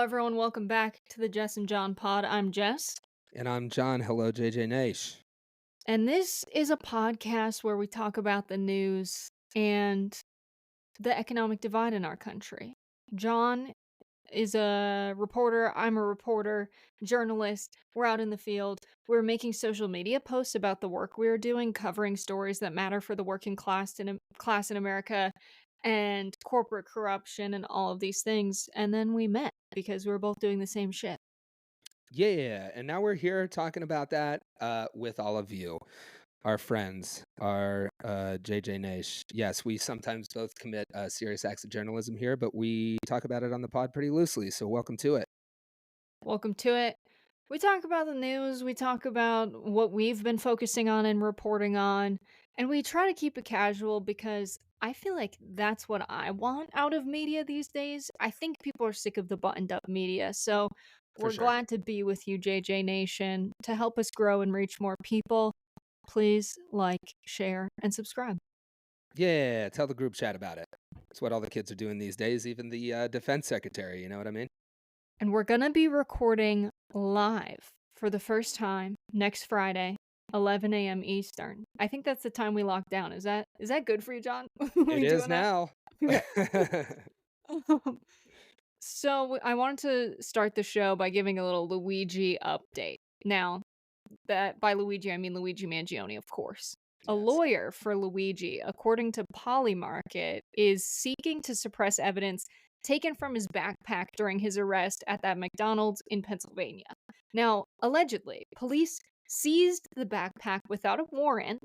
everyone. Welcome back to the Jess and John pod. I'm Jess, And I'm John. Hello, JJ Nash. and this is a podcast where we talk about the news and the economic divide in our country. John is a reporter. I'm a reporter, journalist. We're out in the field. We're making social media posts about the work we're doing, covering stories that matter for the working class in America and corporate corruption and all of these things. And then we met because we were both doing the same shit. Yeah, and now we're here talking about that with all of you, our friends, our JJ Nash. Yes, we sometimes both commit serious acts of journalism here, but we talk about it on the pod pretty loosely. So welcome to it. Welcome to it. We talk about the news, we talk about what we've been focusing on and reporting on, and we try to keep it casual because I feel like that's what I want out of media these days. I think people are sick of the buttoned up media, so For we're sure. glad to be with you, JJ Nation. To help us grow and reach more people, please like, share, and subscribe. Yeah, tell the group chat about it. It's what all the kids are doing these days, even the defense secretary, you know what I mean? And we're going to be recording live for the first time next Friday, 11 a.m. Eastern. I think that's the time we lock down. Is that good for you, John? It We is doing that? now. Okay. So I wanted to start the show by giving a little Luigi update. Now, that by Luigi, I mean Luigi Mangione, of course. A Yes. lawyer for Luigi, according to Polymarket, is seeking to suppress evidence taken from his backpack during his arrest at that McDonald's in Pennsylvania. Now, allegedly, police seized the backpack without a warrant,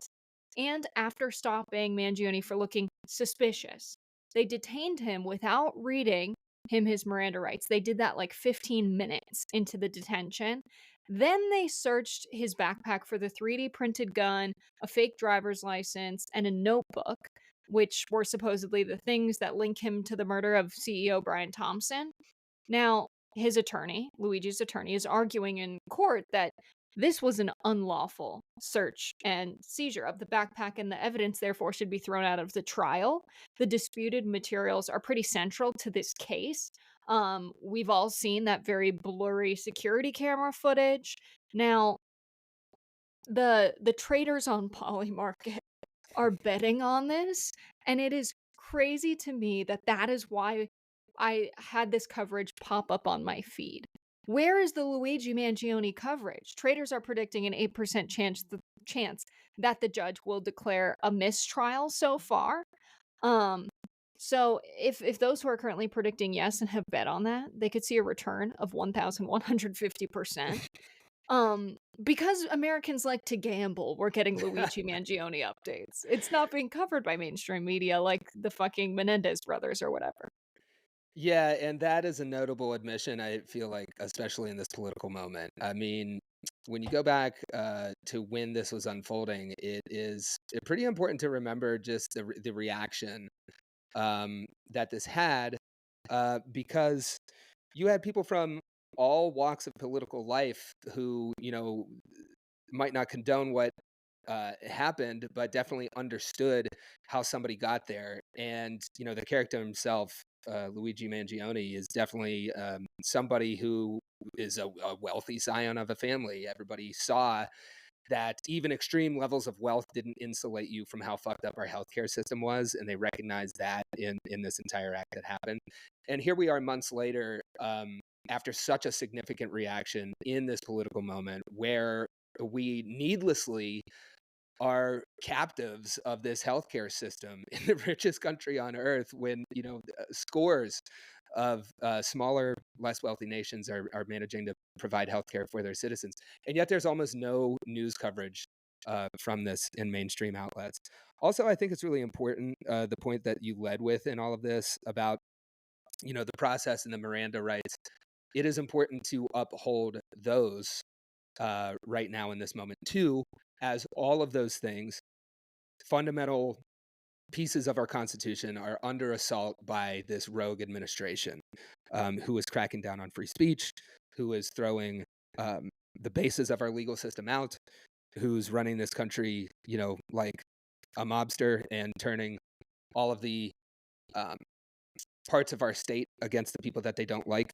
and after stopping Mangione for looking suspicious, they detained him without reading him his Miranda rights. They did that like 15 minutes into the detention. Then they searched his backpack for the 3D printed gun, a fake driver's license, and a notebook, which were supposedly the things that link him to the murder of CEO Brian Thompson. Now, his attorney, Luigi's attorney, is arguing in court that this was an unlawful search and seizure of the backpack, and the evidence, therefore, should be thrown out of the trial. The disputed materials are pretty central to this case. We've all seen that very blurry security camera footage. Now, the traders on Polymarket are betting on this, and it is crazy to me that that is why I had this coverage pop up on my feed. Where is the Luigi Mangione coverage? Traders are predicting an 8% chance that the judge will declare a mistrial so far. Um, so if those who are currently predicting yes and have bet on that, they could see a return of 1,150%. Because Americans like to gamble, we're getting Luigi Mangione updates. It's not being covered by mainstream media like the fucking Menendez brothers or whatever. Yeah, and that is a notable admission, I feel like, especially in this political moment. I mean, when you go back to when this was unfolding, it is pretty important to remember just the reaction that this had, because you had people from all walks of political life who, might not condone what happened, but definitely understood how somebody got there. And the character himself, Luigi Mangione, is definitely somebody who is a wealthy scion of a family. Everybody saw that even extreme levels of wealth didn't insulate you from how fucked up our healthcare system was, and they recognized that in this entire act that happened. And here we are months later, after such a significant reaction in this political moment, where we needlessly are captives of this healthcare system in the richest country on earth, when scores of smaller, less wealthy nations are managing to provide healthcare for their citizens, and yet there's almost no news coverage from this in mainstream outlets. Also, I think it's really important, the point that you led with in all of this about the process and the Miranda rights. It is important to uphold those right now in this moment too, as all of those things, fundamental pieces of our Constitution, are under assault by this rogue administration, who is cracking down on free speech, who is throwing the basis of our legal system out, who's running this country, like a mobster, and turning all of the um, parts of our state against the people that they don't like.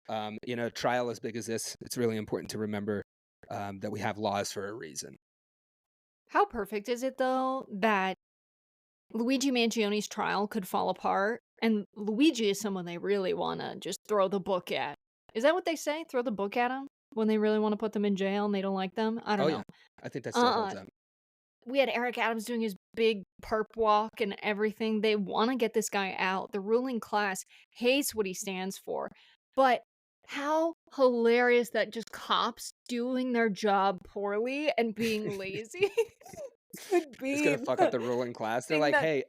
In a trial as big as this, it's really important to remember that we have laws for a reason. How perfect is it though that Luigi Mangione's trial could fall apart, and Luigi is someone they really wanna just throw the book at. Is that what they say? Throw the book at them when they really wanna put them in jail and they don't like them? I don't Oh know. yeah, I think that still holds Uh-uh. up. We had Eric Adams doing his big perp walk and everything. They wanna get this guy out. The ruling class hates what he stands for. But how hilarious that just cops doing their job poorly and being lazy could It's be gonna fuck up the the ruling class. They're thing like, that hey,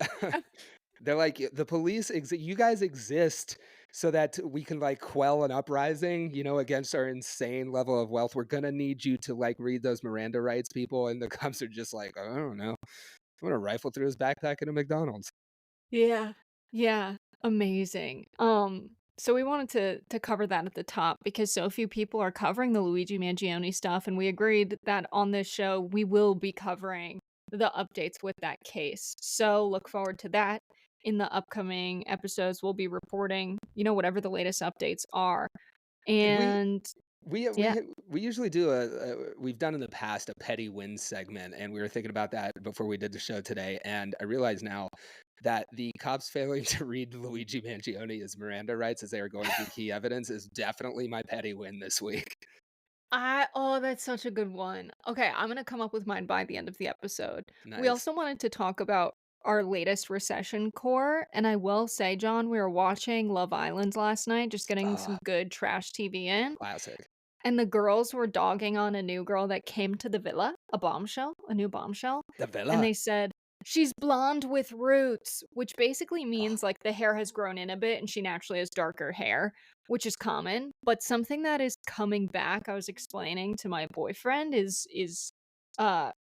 they're like, the police, you guys exist so that we can like quell an uprising, against our insane level of wealth. We're gonna need you to like read those Miranda rights, people. And the cops are just like, I don't know. I'm gonna rifle through his backpack at a McDonald's. Yeah. Yeah. Amazing. So we wanted to cover that at the top because so few people are covering the Luigi Mangione stuff, and we agreed that on this show we will be covering the updates with that case. So look forward to that. In the upcoming episodes, we'll be reporting, whatever the latest updates are. And we And We yeah, we usually do we've done in the past a petty wins segment, and we were thinking about that before we did the show today, and I realize now that the cops failing to read Luigi Mangione Miranda rights as they are going through key evidence is definitely my petty win this week. that's such a good one. Okay, I'm gonna come up with mine by the end of the episode. We Nice. also wanted to talk about our latest recession core, and I will say, John, we were watching Love Island last night, just getting some Ah, good trash TV in, classic. and the girls were dogging on a new girl that came to the villa, a new bombshell, The and Villa. they said, "She's blonde with roots," which basically Oh, means, like, the hair has grown in a bit and she naturally has darker hair, which is common, but something that is coming back, I was explaining to my boyfriend, is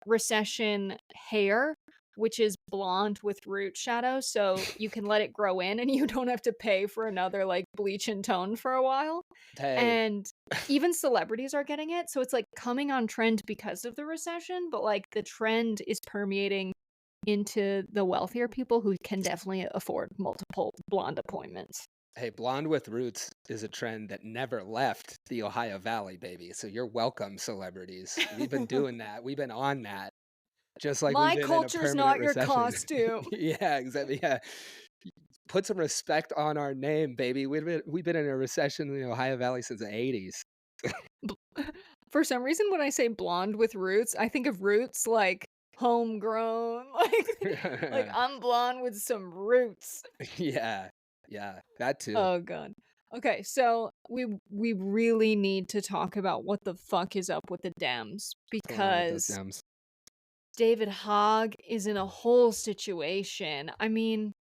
recession hair, which is blonde with root shadow, so you can let it grow in and you don't have to pay for another, like, bleach and tone for a while, hey, and even celebrities are getting it, so it's, like, coming on trend because of the recession, but, like, the trend is permeating into the wealthier people who can definitely afford multiple blonde appointments. hey, blonde with roots is a trend that never left the Ohio Valley, baby. So you're welcome, celebrities. We've been doing that. We've been on that. Just like we've My been in a culture's permanent not your recession. costume. Yeah, exactly, yeah. Put some respect on our name, baby. We've been in a recession in the Ohio Valley since the '80s. For some reason, when I say blonde with roots, I think of roots like homegrown, like I'm blonde with some roots. Yeah, yeah, that too. Oh god. Okay, so we really need to talk about what the fuck is up with the Dems What's going on with those because Dems? David Hogg is in a whole situation. I mean,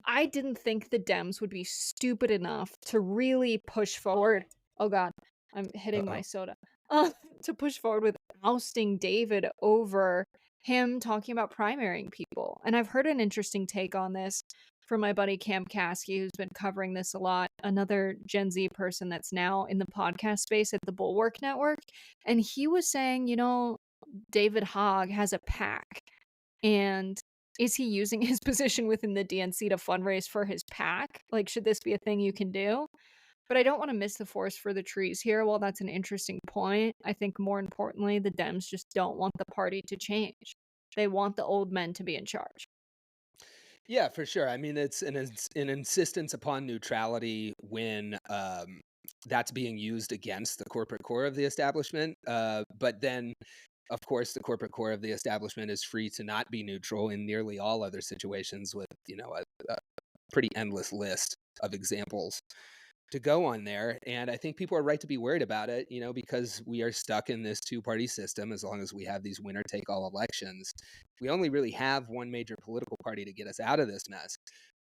I didn't think the Dems would be stupid enough to really push forward. Oh god, I'm hitting my Uh-oh. soda. Uh, to push forward with ousting David over him talking about primarying people. And I've heard an interesting take on this from my buddy Cam Caskey, who's been covering this a lot, another Gen Z person that's now in the podcast space at the Bulwark Network. And he was saying, David Hogg has a PAC, and is he using his position within the DNC to fundraise for his PAC? Like, should this be a thing you can do? But I don't want to miss the forest for the trees here. While that's an interesting point, I think more importantly, the Dems just don't want the party to change. They want the old men to be in charge. Yeah, for sure. I mean, it's an insistence upon neutrality when, that's being used against the corporate core of the establishment, but then, of course, the corporate core of the establishment is free to not be neutral in nearly all other situations with, a pretty endless list of examples to go on there. And I think people are right to be worried about it, because we are stuck in this two-party system as long as we have these winner take all elections. We only really have one major political party to get us out of this mess.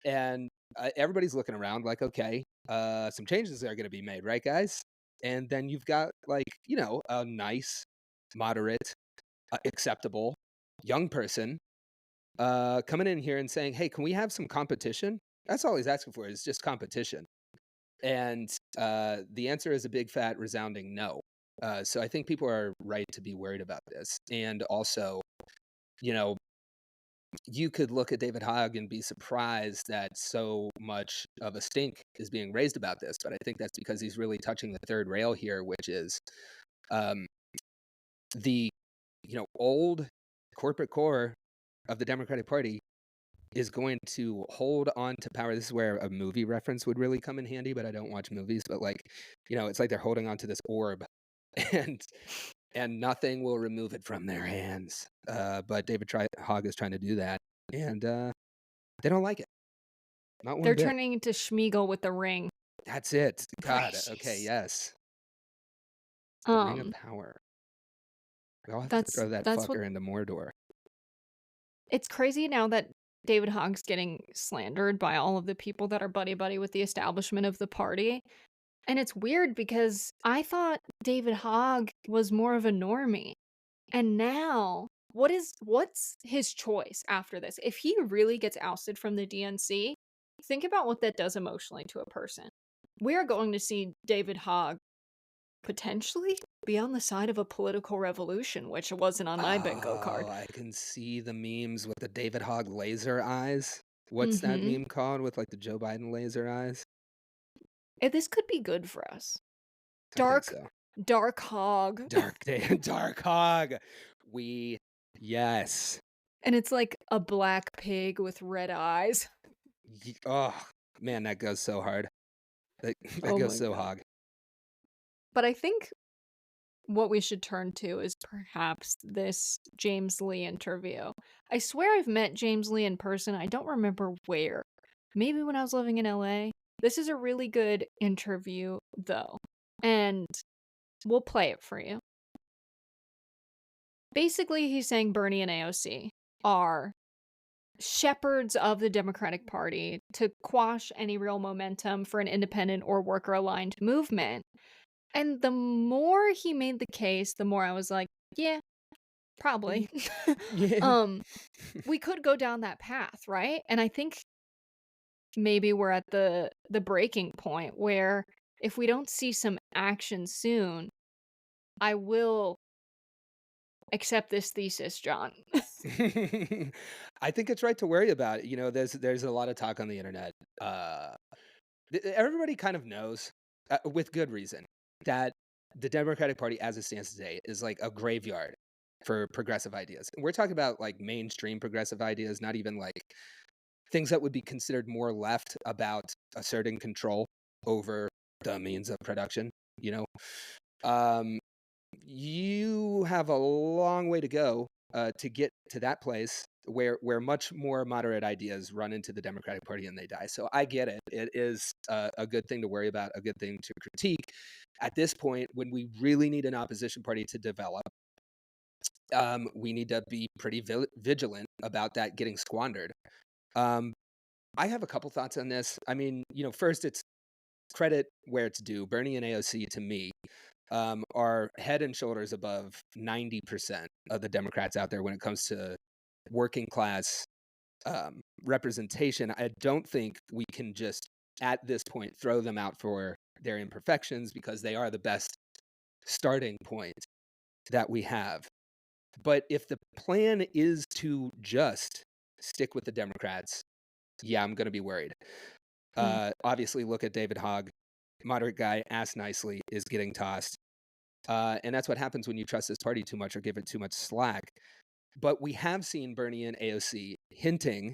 And everybody's looking around like, okay, some changes are going to be made, right, guys? And then you've got like, a nice, moderate, acceptable young person coming in here and saying, hey, can we have some competition? That's all he's asking for is just competition. And, the answer is a big, fat, resounding no. So I think people are right to be worried about this. And also, you know, you could look at David Hogg and be surprised that so much of a stink is being raised about this, but I think that's because he's really touching the third rail here, which is um, the old corporate core of the Democratic Party is going to hold on to power. This is where a movie reference would really come in handy, but I don't watch movies. But like, it's like they're holding on to this orb, and nothing will remove it from their hands. But Hogg is trying to do that, and they don't like it, not one They're bit. turning into Schmeagol with the ring. That's it. God. Okay. Precious. Yes. The Ring of Um, Power. We all have to that's throw that that's what fucker into Mordor. it's crazy now that David Hogg's getting slandered by all of the people that are buddy-buddy with the establishment of the party, and it's weird because I thought David Hogg was more of a normie, and now what's his choice after this? If he really gets ousted from the DNC, think about what that does emotionally to a person. We are going to see David Hogg potentially be on the side of a political revolution, which wasn't on my bingo Oh, card. I can see the memes with the David Hogg laser eyes. What's that Mhm. meme called with like the Joe Biden laser eyes? This could be good for us. I think Dark so. Dark Hog. Dark Hog. We yes. And it's like a black pig with red eyes. Oh man, that goes so hard. That, that Oh goes my so god. hog. But I think what we should turn to is perhaps this James Lee interview. I swear I've met James Lee in person. I don't remember where. Maybe when I was living in LA. This is a really good interview, though. And we'll play it for you. Basically, he's saying Bernie and AOC are shepherds of the Democratic Party to quash any real momentum for an independent or worker aligned movement. And the more he made the case, the more I was like, yeah, probably. Yeah. We could go down that path, right? And I think maybe we're at the breaking point where if we don't see some action soon, I will accept this thesis, John. I think it's right to worry about it. There's a lot of talk on the internet. Uh, Everybody kind of knows, with good reason, that the Democratic Party, as it stands today, is like a graveyard for progressive ideas. And we're talking about like mainstream progressive ideas, not even like things that would be considered more left about asserting control over the means of production. You know, um, you have a long way to go to get to that place where much more moderate ideas run into the Democratic Party and they die. So I get it. It is a good thing to worry about, a good thing to critique. At this point, when we really need an opposition party to develop, we need to be pretty vigilant about that getting squandered. Um, I have a couple thoughts on this. I mean, first, it's credit where it's due. Bernie and AOC, to me, are head and shoulders above 90% of the Democrats out there when it comes to working class representation. I don't think we can just, at this point, throw them out for their imperfections because they are the best starting point that we have. But if the plan is to just stick with the Democrats, yeah, I'm going to be worried. Mm. Obviously, look at David Hogg, moderate guy, asked nicely, is getting tossed. And that's what happens when you trust this party too much or give it too much slack. But we have seen Bernie and AOC hinting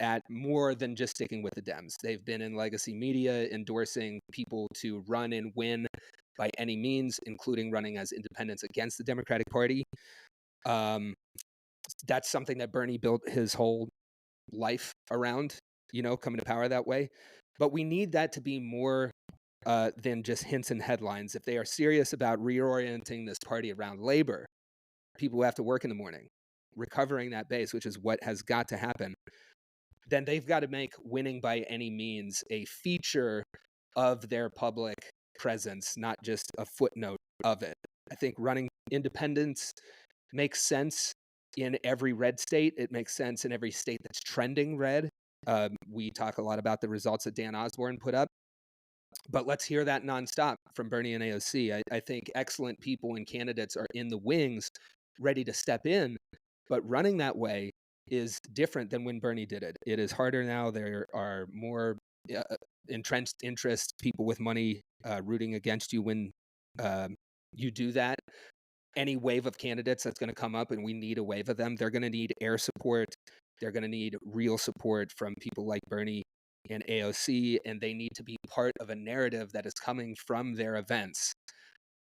at more than just sticking with the Dems. They've been in legacy media endorsing people to run and win by any means, including running as independents against the Democratic Party. That's something that Bernie built his whole life around, coming to power that way. But we need that to be more than just hints and headlines. If they are serious about reorienting this party around labor, people who have to work in the morning, recovering that base, which is what has got to happen, then they've got to make winning by any means a feature of their public presence, not just a footnote of it. I think running independents makes sense in every red state. It makes sense in every state that's trending red. We talk a lot about the results that Dan Osborne put up, but let's hear that nonstop from Bernie and AOC. I think excellent people and candidates are in the wings, ready to step in, but running that way is different than when Bernie did it. It is harder now. There are more entrenched interests, people with money rooting against you when um, you do that. Any wave of candidates that's going to come up, and we need a wave of them, they're going to need air support. They're going to need real support from people like Bernie and AOC, and they need to be part of a narrative that is coming from their events,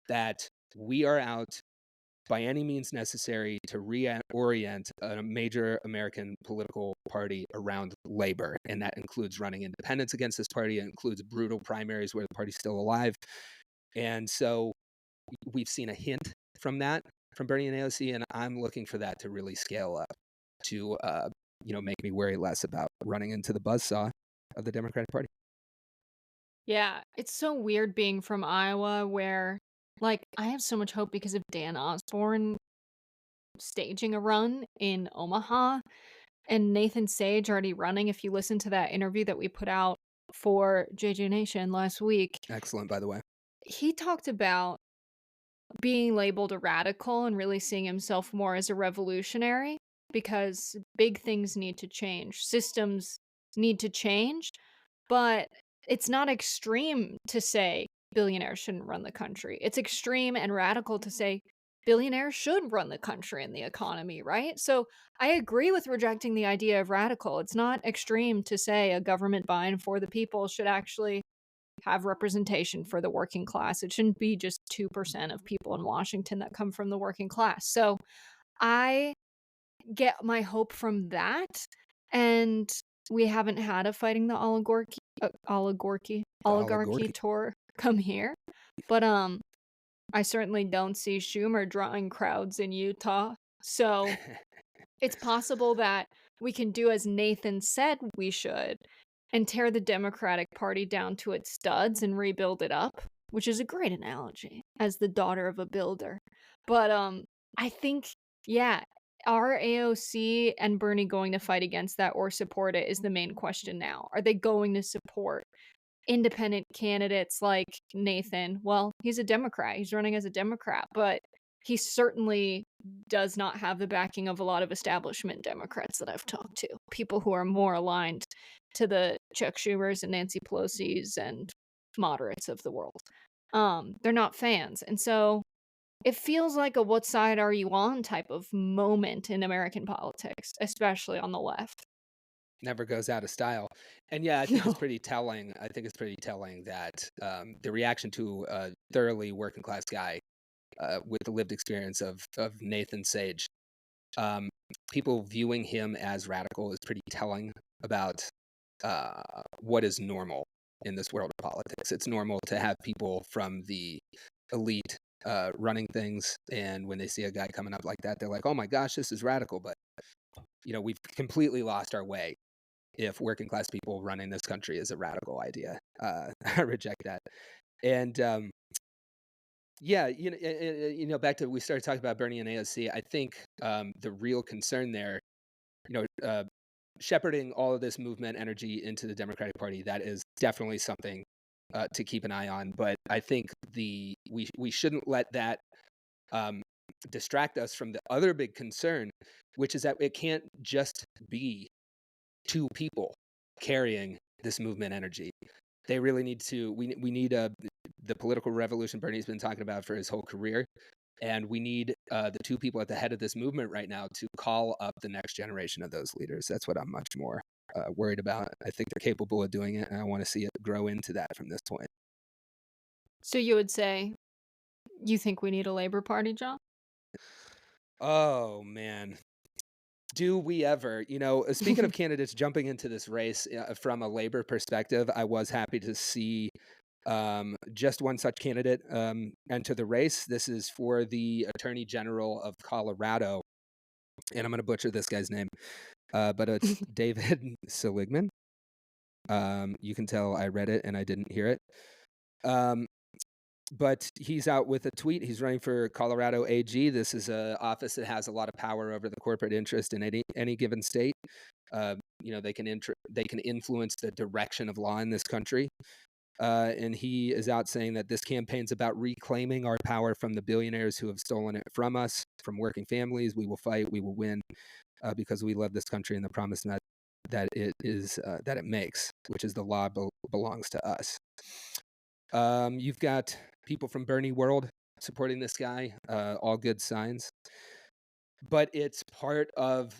that we are out by any means necessary to reorient a major American political party around labor. And that includes running independents against this party. It includes brutal primaries where the party's still alive. And so we've seen a hint from that from Bernie and AOC, and I'm looking for that to really scale up to, make me worry less about running into the buzzsaw of the Democratic Party. Yeah, it's so weird being from Iowa where, like, I have so much hope because of Dan Osborne staging a run in Omaha and Nathan Sage already running. If you listen to that interview that we put out for JJ Nation last week, Excellent, by the way. he talked about being labeled a radical and really seeing himself more as a revolutionary because big things need to change. Systems need to change, but it's not extreme to say billionaires shouldn't run the country. It's extreme and radical to say billionaires should run the country and the economy, right? So I agree with rejecting the idea of radical. It's not extreme to say a government by and for the people should actually have representation for the working class. It shouldn't be just 2% of people in Washington that come from the working class. So I get my hope from that. And we haven't had a fighting the The oligarchy oligarchy. tour come here. But I certainly don't see Schumer drawing crowds in Utah. So it's possible that we can do as Nathan said we should and tear the Democratic Party down to its studs and rebuild it up, which is a great analogy as the daughter of a builder. But I think yeah, are AOC and Bernie going to fight against that or support it is the main question now. Are they going to support independent candidates like Nathan? Well, he's a Democrat. He's running as a Democrat, but he certainly does not have the backing of a lot of establishment Democrats that I've talked to. People who are more aligned to the Chuck Schumers and Nancy Pelosi's and moderates of the world. They're not fans. And so it feels like a what side are you on type of moment in American politics, especially on the left. Never goes out of style. And yeah, I think it's No. pretty telling. I think it's pretty telling that the reaction to a thoroughly working class guy with the lived experience of Nathan Sage, um, people viewing him as radical is pretty telling about what is normal in this world of politics. It's normal to have people from the elite running things, and when they see a guy coming up like that, they're like, "Oh my gosh, this is radical." But we've completely lost our way if working class people running this country is a radical idea. I reject that. And yeah, back to we started talking about Bernie and AOC. I think the real concern there, shepherding all of this movement energy into the Democratic Party, that is definitely something to keep an eye on. But I think we shouldn't let that um, distract us from the other big concern, which is that it can't just be two people carrying this movement energy. They really need to. We need the political revolution Bernie's been talking about for his whole career, and we need the two people at the head of this movement right now to call up the next generation of those leaders. That's what I'm much more worried about. I think they're capable of doing it, and I want to see it grow into that from this point. So you would say you think we need a Labor Party, John? Oh man, do we ever? Speaking of candidates jumping into this race from a labor perspective, I was happy to see just one such candidate enter the race. This is for the Attorney General of Colorado, and I'm going to butcher this guy's name, but it's David Seligman. You can tell I read it and I didn't hear it. But he's out with a tweet. He's running for Colorado AG. This is an office that has a lot of power over the corporate interest in any given state. They can influence the direction of law in this country. And he is out saying that this campaign's about reclaiming our power from the billionaires who have stolen it from us, from working families. We will fight. We will win. because we love this country and the promise that it makes, which is the law belongs to us. You've got people from Bernie World supporting this guy, all good signs. But it's part of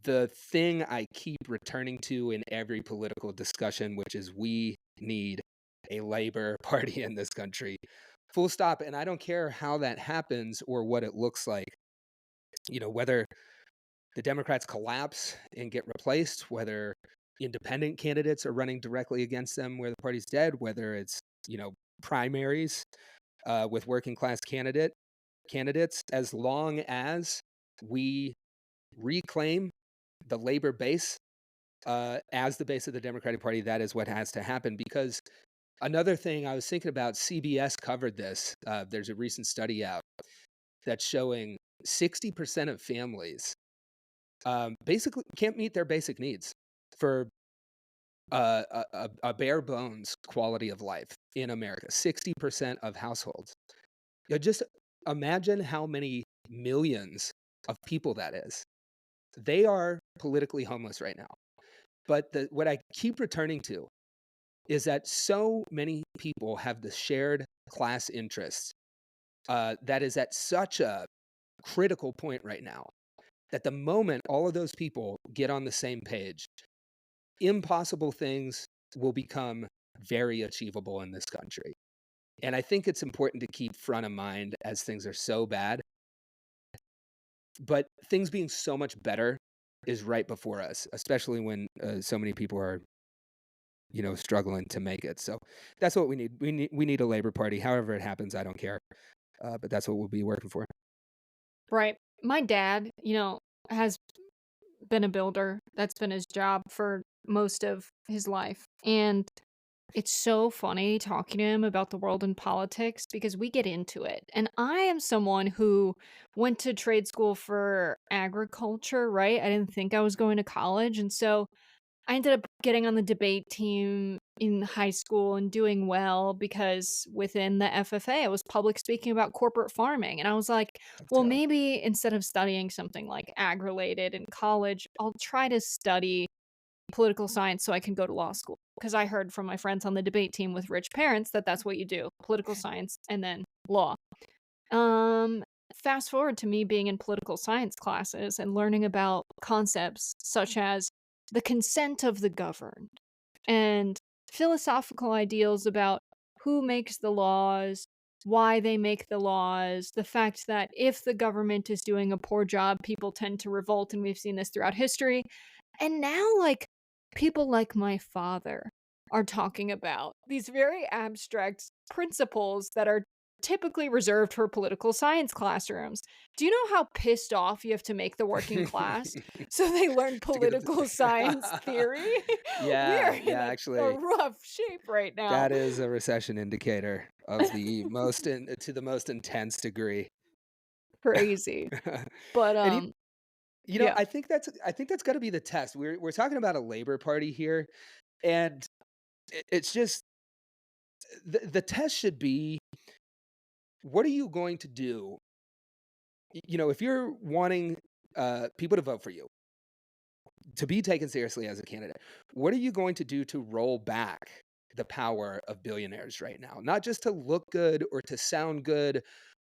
the thing I keep returning to in every political discussion, which is we need a Labor Party in this country. Full stop. And I don't care how that happens or what it looks like, whether the Democrats collapse and get replaced, whether independent candidates are running directly against them where the party's dead, whether it's, primaries with working class candidates, as long as we reclaim the labor base as the base of the Democratic Party, that is what has to happen. Because another thing I was thinking about, CBS covered this. There's a recent study out that's showing 60% of families basically can't meet their basic needs for a bare bones quality of life in America. 60% of households. Just imagine how many millions of people that is. They are politically homeless right now. But what I keep returning to is that so many people have the shared class interest that is at such a critical point right now that the moment all of those people get on the same page, impossible things will become very achievable in this country. And I think it's important to keep front of mind as things are so bad. But things being so much better is right before us, especially when so many people are, struggling to make it. So that's what we need. We need a Labor Party. However it happens, I don't care. But that's what we'll be working for. Right. My dad, has been a builder. That's been his job for most of his life. And it's so funny talking to him about the world and politics because we get into it. And I am someone who went to trade school for agriculture, right? I didn't think I was going to college. And so I ended up getting on the debate team in high school and doing well because within the FFA, I was public speaking about corporate farming. And I was like, Let's well, go. maybe instead of studying something like ag related in college, I'll try to study political science so I can go to law school. Because I heard from my friends on the debate team with rich parents that that's what you do, political science and then law. Um, Fast forward to me being in political science classes and learning about concepts such as the consent of the governed and philosophical ideals about who makes the laws, why they make the laws, the fact that if the government is doing a poor job, people tend to revolt, and we've seen this throughout history. And now, like, people like my father are talking about these very abstract principles that are typically reserved for political science classrooms. Do you know how pissed off you have to make the working class so they learn To get political science theory? We are Yeah, in yeah, a actually, rough shape right now. that is a recession indicator of the to the most intense degree. Crazy. But, And yeah. I think that's got to be the test. We're talking about a Labor Party here, and it's just the test should be, what are you going to do? If you're wanting people to vote for you, to be taken seriously as a candidate, what are you going to do to roll back the power of billionaires right now? Not just to look good or to sound good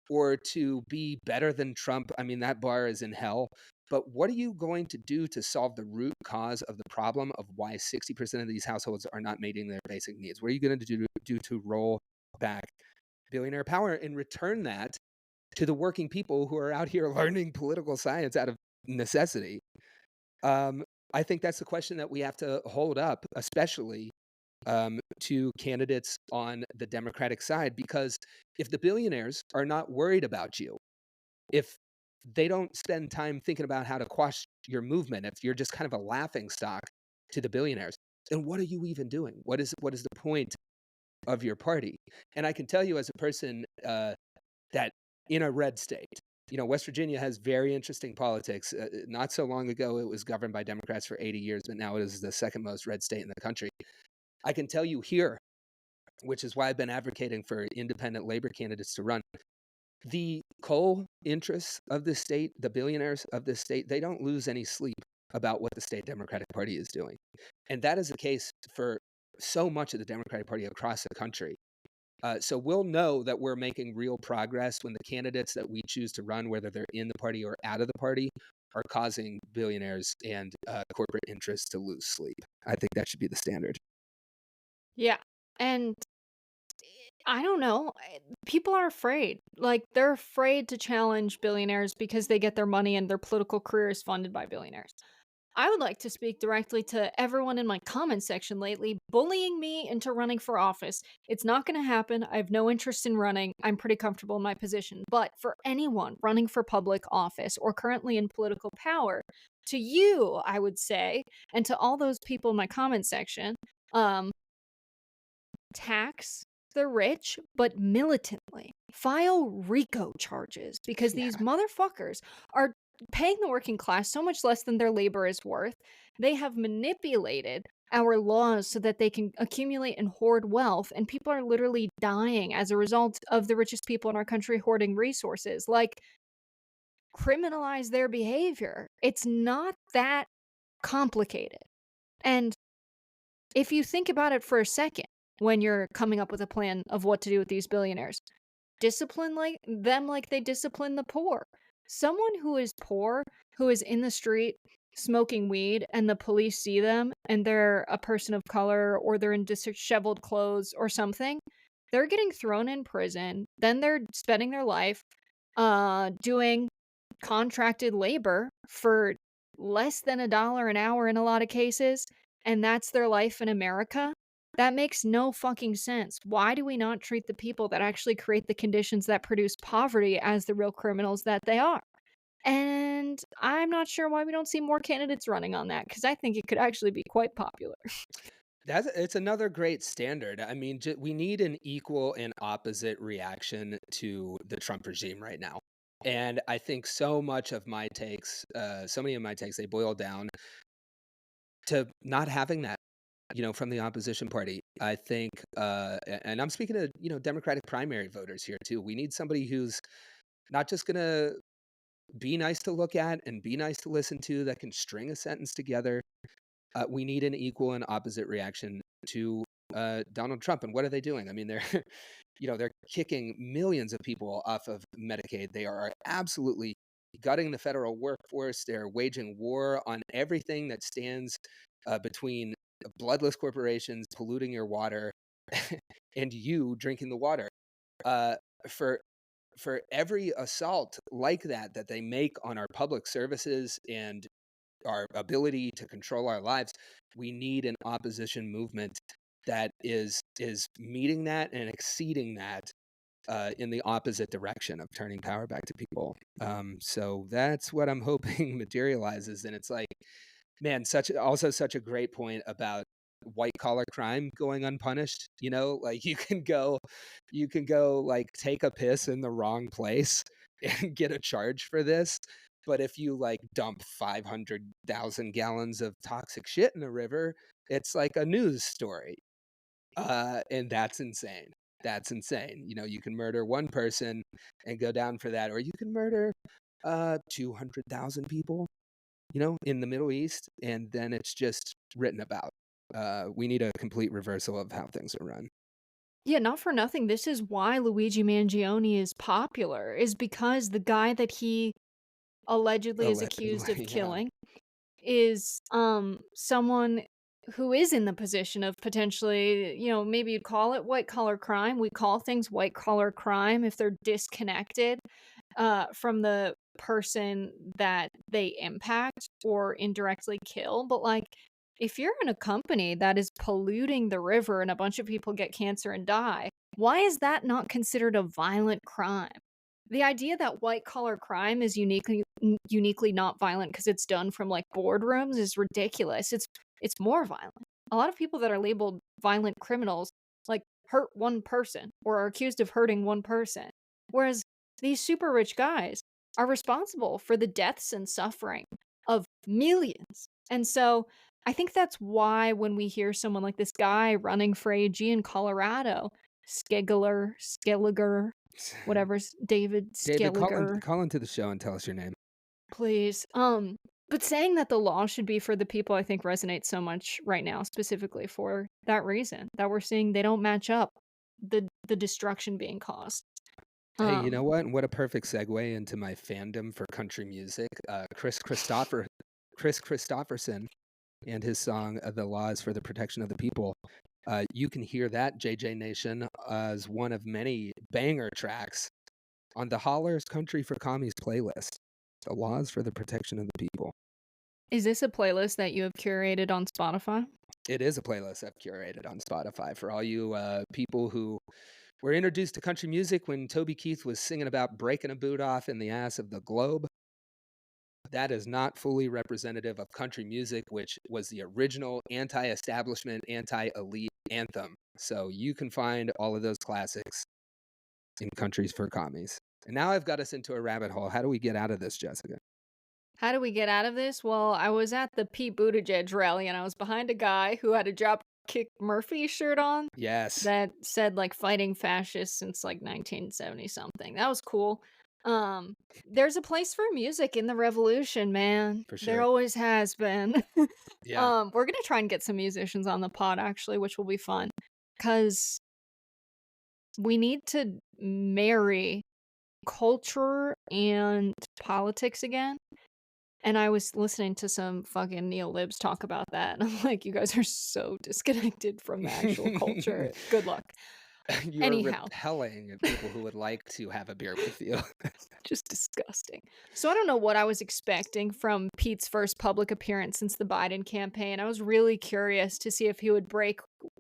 or to be better than Trump. I mean, that bar is in hell. But what are you going to do to solve the root cause of the problem of why 60% of these households are not meeting their basic needs? What are you going to do to roll back billionaire power and return that to the working people who are out here learning political science out of necessity? Um, I think that's the question that we have to hold up, especially to candidates on the Democratic side, because if the billionaires are not worried about you, if they don't spend time thinking about how to quash your movement, if you're just kind of a laughing stock to the billionaires, then what are you even doing? What is the point of your party? And I can tell you, as a person that in a red state, West Virginia has very interesting politics. Not so long ago, it was governed by Democrats for 80 years, but now it is the second most red state in the country. I can tell you here, which is why I've been advocating for independent labor candidates to run, The coal interests of the state, the billionaires of the state, they don't lose any sleep about what the state Democratic Party is doing. And that is the case for so much of the Democratic Party across the country. So we'll know that we're making real progress when the candidates that we choose to run, whether they're in the party or out of the party, are causing billionaires and corporate interests to lose sleep. I think that should be the standard. Yeah. And I don't know. People are afraid. Like, they're afraid to challenge billionaires because they get their money and their political career is funded by billionaires. I would like to speak directly to everyone in my comment section lately bullying me into running for office. It's not going to happen. I have no interest in running. I'm pretty comfortable in my position. But for anyone running for public office or currently in political power, to you, I would say, and to all those people in my comment section, um, tax the rich, but militantly. File RICO charges because these Yeah. motherfuckers are paying the working class so much less than their labor is worth. They have manipulated our laws so that they can accumulate and hoard wealth, and people are literally dying as a result of the richest people in our country hoarding resources. Like, criminalize their behavior. It's not that complicated. And if you think about it for a second, when you're coming up with a plan of what to do with these billionaires, discipline like them like they discipline the poor. Someone who is poor, who is in the street smoking weed, and the police see them and they're a person of color or they're in disheveled clothes or something, they're getting thrown in prison. Then they're spending their life doing contracted labor for less than $1 an hour in a lot of cases, and that's their life in America. That makes no fucking sense. Why do we not treat the people that actually create the conditions that produce poverty as the real criminals that they are? And I'm not sure why we don't see more candidates running on that, because I think it could actually be quite popular. It's another great standard. I mean, we need an equal and opposite reaction to the Trump regime right now. And I think so many of my takes, they boil down to not having that, from the opposition party. I think, and I'm speaking to, Democratic primary voters here too. We need somebody who's not just going to be nice to look at and be nice to listen to, that can string a sentence together. We need an equal and opposite reaction to Donald Trump. And what are they doing? I mean, they're they're kicking millions of people off of Medicaid. They are absolutely gutting the federal workforce. They're waging war on everything that stands between bloodless corporations polluting your water and you drinking the water. Uh, for every assault like that they make on our public services and our ability to control our lives, we need an opposition movement that is meeting that and exceeding that in the opposite direction of turning power back to people. So that's what I'm hoping materializes. And it's like, man, such a great point about white collar crime going unpunished. Like you can go like take a piss in the wrong place and get a charge for this. But if you like dump 500,000 gallons of toxic shit in a river, it's like a news story. And that's insane. That's insane. You can murder one person and go down for that, or you can murder 200,000 people, in the Middle East, and then it's just written about. We need a complete reversal of how things are run. Yeah, not for nothing. This is why Luigi Mangione is popular, is because the guy that he allegedly is accused of Allegedly, yeah. killing is, someone who is in the position of potentially, maybe you'd call it white collar crime. We call things white collar crime if they're disconnected, from the person that they impact or indirectly kill. But, like, if you're in a company that is polluting the river and a bunch of people get cancer and die, why is that not considered a violent crime? The idea that white collar crime is uniquely not violent because it's done from, like, boardrooms is ridiculous. It's more violent. A lot of people that are labeled violent criminals, like, hurt one person or are accused of hurting one person, whereas these super rich guys are responsible for the deaths and suffering of millions. And so, I think that's why when we hear someone like this guy running for AG in Colorado, Skelliger, whatever's David David, Skelliger, call into the show and tell us your name. please. But saying that the law should be for the people, I think resonates so much right now, specifically for that reason that we're seeing they don't match up the destruction being caused. Hey, you know Um, what? What a perfect segue into my fandom for country music. Chris Christopherson and his song "The Laws for the Protection of the People." You can hear that JJ Nation as one of many banger tracks on the Hollers Country for Commies playlist. The Laws for the Protection of the People. is this a playlist that you have curated on Spotify? It is a playlist I've curated on Spotify for all you people who were introduced to country music when Toby Keith was singing about breaking a boot off in the ass of the globe. That is not fully representative of country music, which was the original anti-establishment, anti-elite anthem. So you can find all of those classics in Countries for Commies. And now I've got us into a rabbit hole. How do we get out of this, Jessica? How do we get out of this? Well, I was at the Pete Buttigieg rally and I was behind a guy who had a Dropkick Murphy shirt on Yes, that said like fighting fascists since like 1970 something. That was cool. Um, there's a place for music in the revolution, man. for There sure. always has been. Yeah. We're gonna try and get some musicians on the pod actually, which will be fun. Cause we need to marry culture and politics again. And I was listening to some fucking neo-libs talk about that, and I'm like, "You guys are so disconnected from the actual culture. Good luck." You're Anyhow, repelling people who would like to have a beer with you. just disgusting. So I don't know what I was expecting from Pete's first public appearance since the Biden campaign. I was really curious to see if he would break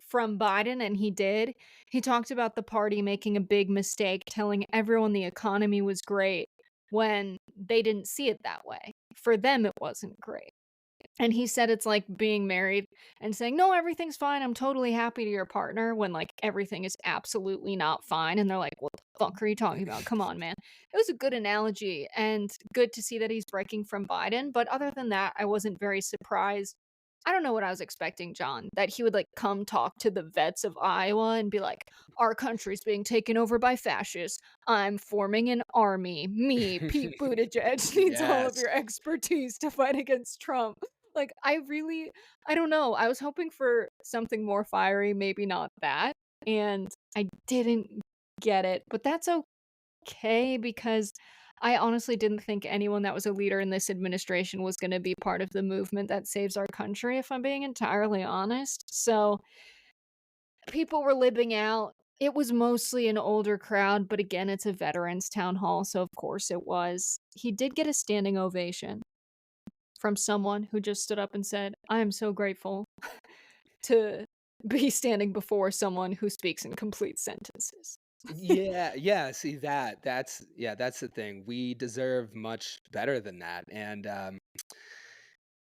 from Biden, and he did. He talked about the party making a big mistake, telling everyone the economy was great when they didn't see it that way. For them, it wasn't great. And he said it's like being married and saying, "No, everything's fine. I'm totally happy to your partner," when like everything is absolutely not fine. And they're like, "What the fuck are you talking about? Come on, man." It was a good analogy and good to see that he's breaking from Biden. But other than that, I wasn't very surprised. I don't know what I was expecting, John, that he would like come talk to the vets of Iowa and be like, "Our country's being taken over by fascists. I'm forming an army. Me, Pete Buttigieg, needs all of Yes. your expertise to fight against Trump." Like, I don't know, I was hoping for something more fiery, maybe not that, and I didn't get it, but that's okay because I honestly didn't think anyone that was a leader in this administration was gonna be part of the movement that saves our country, if I'm being entirely honest. So, people were libbing out. It was mostly an older crowd, but again, it's a veterans town hall, so of course it was. He did get a standing ovation from someone who just stood up and said, "I am so grateful to be standing before someone who speaks in complete sentences." Yeah, yeah, see that's the thing. We deserve much better than that. And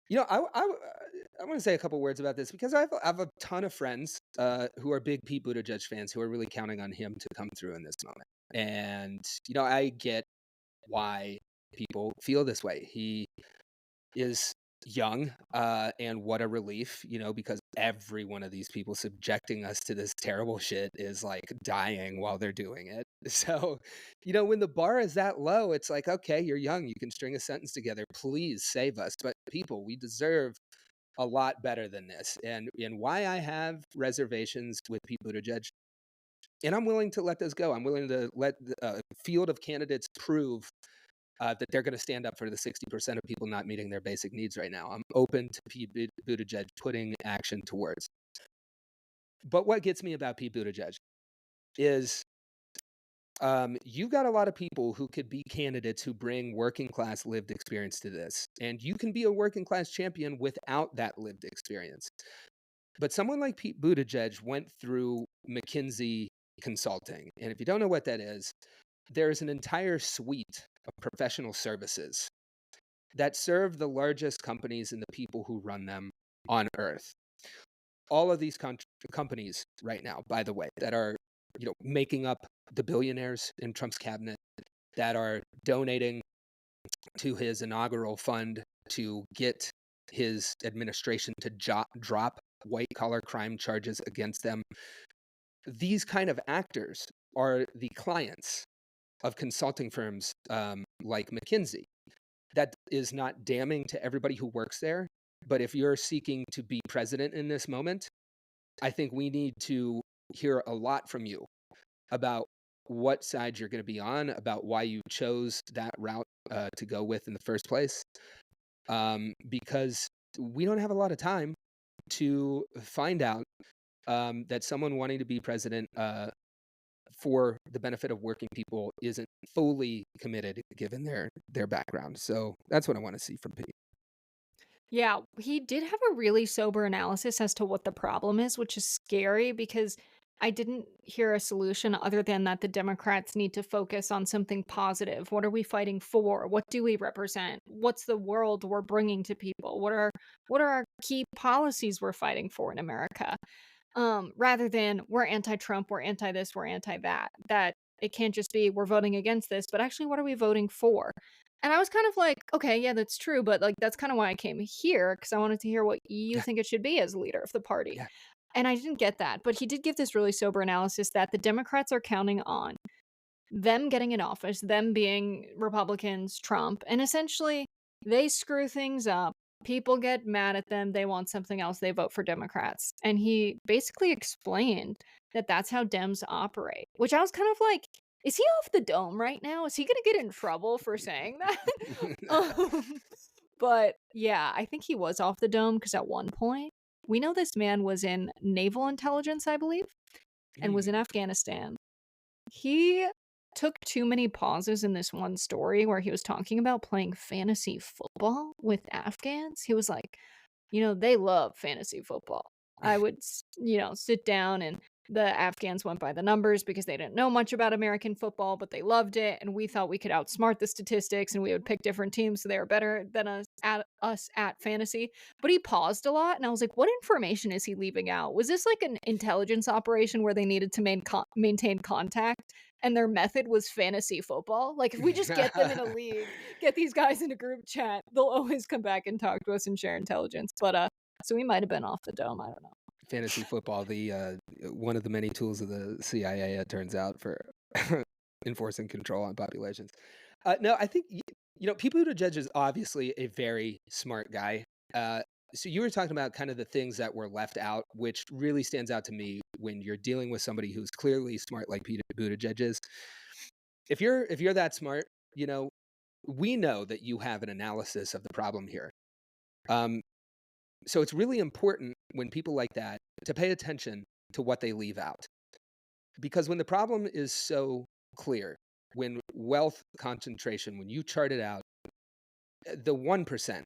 you know, I want to say a couple words about this because I have a ton of friends who are big Pete Buttigieg fans who are really counting on him to come through in this moment. And you know, I get why people feel this way. He is young, and what a relief, you know, because every one of these people subjecting us to this terrible shit is like dying while they're doing it. So, you know, when the bar is that low, it's like, okay, you're young, you can string a sentence together. Please save us. But people, we deserve a lot better than this. And why I have reservations with Pete Buttigieg, and I'm willing to let those go. I'm willing to let the field of candidates prove that they're going to stand up for the 60% of people not meeting their basic needs right now. I'm open to Pete Buttigieg putting action to words. But what gets me about Pete Buttigieg is you've got a lot of people who could be candidates who bring working class lived experience to this. And you can be a working class champion without that lived experience. But someone like Pete Buttigieg went through McKinsey Consulting. And if you don't know what that is, there's an entire suite of professional services that serve the largest companies and the people who run them on earth. All of these companies right now, by the way, that are, you know, making up the billionaires in Trump's cabinet, that are donating to his inaugural fund to get his administration to drop white collar crime charges against them. these kind of actors are the clients of consulting firms like McKinsey. That is not damning to everybody who works there. But if you're seeking to be president in this moment, I think we need to hear a lot from you about what side you're going to be on, about why you chose that route to go with in the first place, because we don't have a lot of time to find out that someone wanting to be president for the benefit of working people isn't fully committed given their background. So that's what I want to see from Pete. Yeah, he did have a really sober analysis as to what the problem is, which is scary because I didn't hear a solution other than that the Democrats need to focus on something positive. What are we fighting for? What do we represent? What's the world we're bringing to people? What are our key policies we're fighting for in America? Rather than we're anti-Trump, we're anti this, we're anti that. That it can't just be we're voting against this, but actually what are we voting for? And I was kind of like, okay, yeah, that's true, but like that's kind of why I came here because I wanted to hear what you Yeah, think it should be as leader of the party. yeah. And I didn't get that, but he did give this really sober analysis that the Democrats are counting on them getting in office, them being Republicans, Trump, and essentially they screw things up. People get mad at them. They want something else. They vote for Democrats. And he basically explained that that's how Dems operate, which I was kind of like, is he off the dome right now? Is he going to get in trouble for saying that? um, but yeah, I think he was off the dome because at one point, we know this man was in naval intelligence, I believe, and was in Mm. Afghanistan. He took too many pauses in this one story where he was talking about playing fantasy football with Afghans. He was like, they love fantasy football. I would, sit down and the Afghans went by the numbers because they didn't know much about American football, but they loved it. And we thought we could outsmart the statistics and we would pick different teams so they were better than us at fantasy. But he paused a lot. And I was like, what information is he leaving out? Was this like an intelligence operation where they needed to maintain contact? And their method was fantasy football. Like, if we just get them in a league, get these guys in a group chat, they'll always come back and talk to us and share intelligence. But so we might have been off the dome. I don't know. Fantasy football, the one of the many tools of the CIA, it turns out, for enforcing control on populations. No, I think Pete Buttigieg is obviously a very smart guy. Uh, so you were talking about kind of the things that were left out, which really stands out to me when you're dealing with somebody who's clearly smart like Pete Buttigieg is. If you're that smart, you know, we know that you have an analysis of the problem here. Um, so it's really important when people like that to pay attention to what they leave out. Because when the problem is so clear, when wealth concentration, when you chart it out, the 1%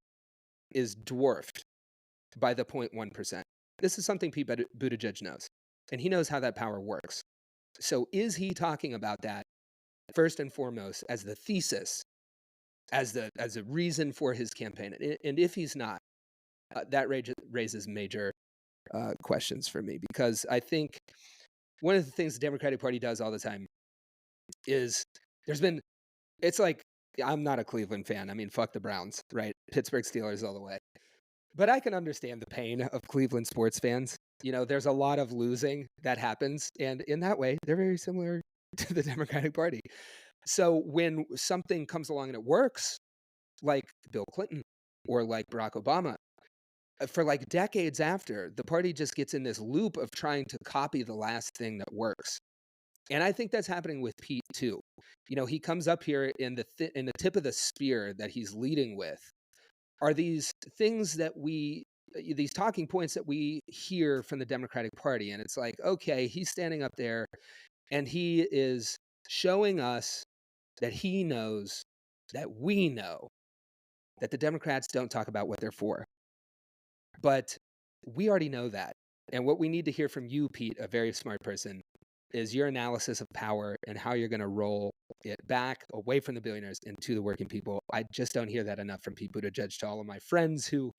is dwarfed by the 0.1%. This is something Pete Buttigieg knows, and he knows how that power works. So is he talking about that first and foremost as the thesis, as a reason for his campaign? And if he's not, that raises major questions for me, because I think one of the things the Democratic Party does all the time is there's been it's like, I'm not a Cleveland fan. I mean, fuck the Browns, right? Pittsburgh Steelers all the way. But I can understand the pain of Cleveland sports fans. There's a lot of losing that happens, and in that way, they're very similar to the Democratic Party. So when something comes along and it works, like Bill Clinton or like Barack Obama, for like decades after, the party just gets in this loop of trying to copy the last thing that works. And I think that's happening with Pete too. He comes up here in the tip of the spear that he's leading with are these things that these talking points that we hear from the Democratic Party, and it's like, okay, he's standing up there and he is showing us that he knows that we know that the Democrats don't talk about what they're for. But we already know that. And what we need to hear from you, Pete, a very smart person, is your analysis of power and how you're going to roll it back away from the billionaires and to the working people. I just don't hear that enough from Pete Buttigieg. To all of my friends who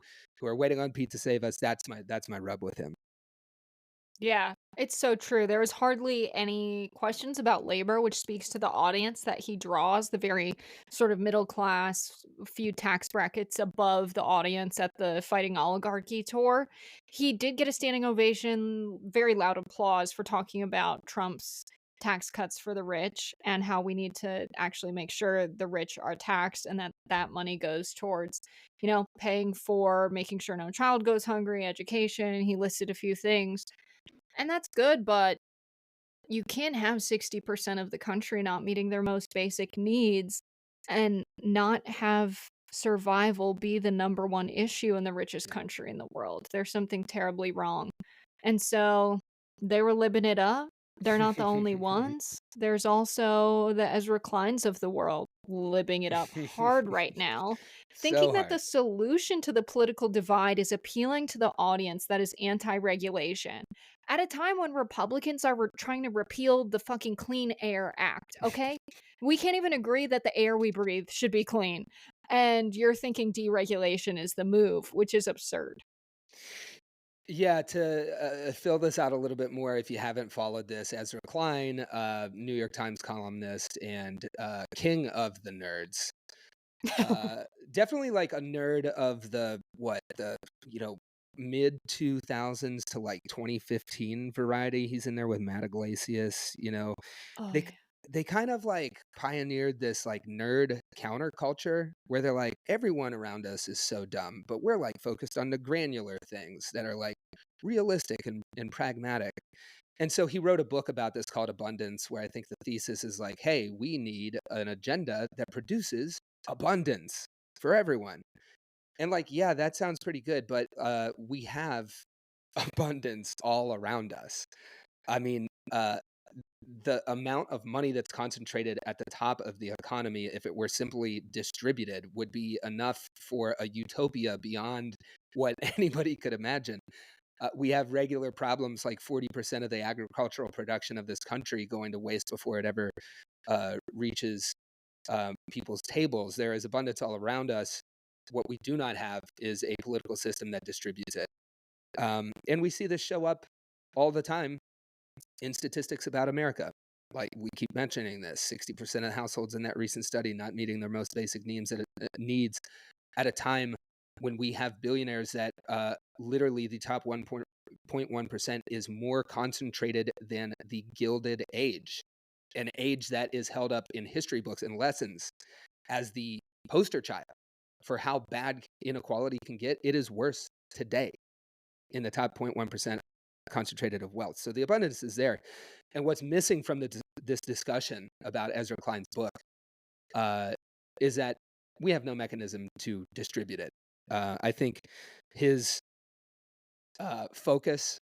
are waiting on Pete to save us, that's my rub with him. Yeah, it's so true. There was hardly any questions about labor, which speaks to the audience that he draws, the very sort of middle class, few tax brackets above the audience at the Fighting Oligarchy tour. He did get a standing ovation, very loud applause for talking about Trump's tax cuts for the rich and how we need to actually make sure the rich are taxed and that that money goes towards, paying for making sure no child goes hungry, education. He listed a few things and that's good, but you can't have 60% of the country not meeting their most basic needs and not have survival be the number one issue in the richest country in the world. There's something terribly wrong. And so they were living it up. They're not the only ones. There's also the Ezra Kleins of the world living it up hard right now, thinking So that the hard. solution to the political divide is appealing to the audience that is anti regulation at a time when Republicans are trying to repeal the fucking Clean Air Act, okay? We can't even agree that the air we breathe should be clean. And you're thinking deregulation is the move, which is absurd. Yeah, to fill this out a little bit more, if you haven't followed this, Ezra Klein, New York Times columnist and king of the nerds, definitely like a nerd of you know, mid 2000s to like 2015 variety. He's in there with Matt Iglesias, Oh, they yeah. they kind of like pioneered this like nerd counterculture where they're like everyone around us is so dumb, but we're like focused on the granular things that are like realistic and pragmatic. And so he wrote a book about this called Abundance, where I think the thesis is like, hey, we need an agenda that produces abundance for everyone. And like, yeah, that sounds pretty good, but we have abundance all around us. I mean, the amount of money that's concentrated at the top of the economy, if it were simply distributed, would be enough for a utopia beyond what anybody could imagine. We have regular problems like 40% of the agricultural production of this country going to waste before it ever reaches people's tables. There is abundance all around us. What we do not have is a political system that distributes it. And we see this show up all the time in statistics about America. Like we keep mentioning this 60% of households in that recent study not meeting their most basic needs at a time when we have billionaires that literally the top 1.1% is more concentrated than the Gilded Age, an age that is held up in history books and lessons as the poster child for how bad inequality can get. It is worse today in the top 0.1% concentrated of wealth. So the abundance is there. And what's missing from this discussion about Ezra Klein's book uh, is that we have no mechanism to distribute it. I think his focus,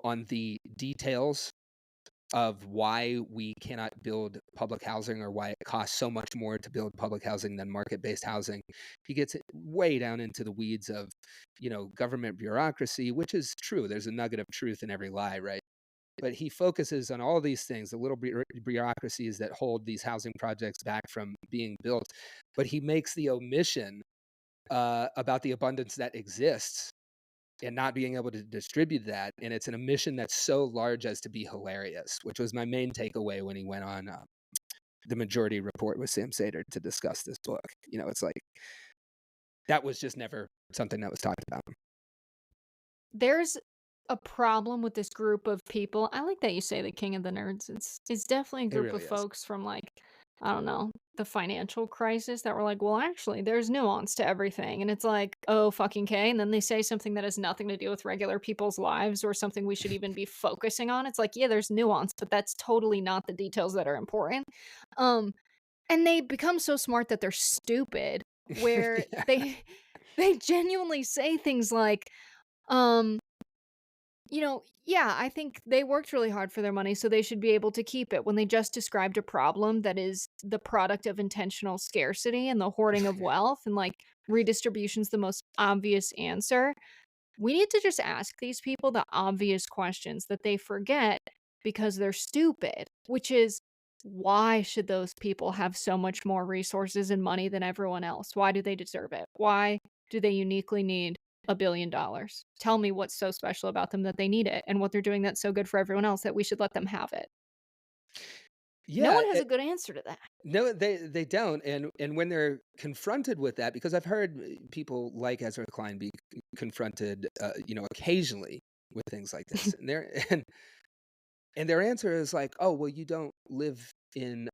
on the details of why we cannot build public housing or why it costs so much more to build public housing than market-based housing. He gets it way down into the weeds of, government bureaucracy, which is true. There's a nugget of truth in every lie, right? But he focuses on all these things, the little bureaucracies that hold these housing projects back from being built. But he makes the omission about the abundance that exists and not being able to distribute that. And it's an omission that's so large as to be hilarious, which was my main takeaway when he went on the Majority Report with Sam Sater to discuss this book. It's like that was just never something that was talked about. There's a problem with this group of people. I like that you say the king of the nerds. It's definitely a It group of really is. folks from like, I don't know, the financial crisis that were like, well, actually, there's nuance to everything. And it's like, oh, fucking K. And then they say something that has nothing to do with regular people's lives or something we should even be focusing on. It's like, yeah, there's nuance, but that's totally not the details that are important. Um, and they become so smart that they're stupid, where Yeah. they genuinely say things like, um, yeah, I think they worked really hard for their money, so they should be able to keep it when they just described a problem that is the product of intentional scarcity and the hoarding of wealth and like redistribution's the most obvious answer. We need to just ask these people the obvious questions that they forget because they're stupid, which is why should those people have so much more resources and money than everyone else? Why do they deserve it? Why do they uniquely need $1 billion. Tell me what's so special about them that they need it and what they're doing that's so good for everyone else that we should let them have it. No Yeah, one has a good answer to that. no, they don't, and when they're confronted with that, because I've heard people like Ezra Klein be confronted, occasionally with things like this, and their and their answer is like, "Oh, well, you don't live in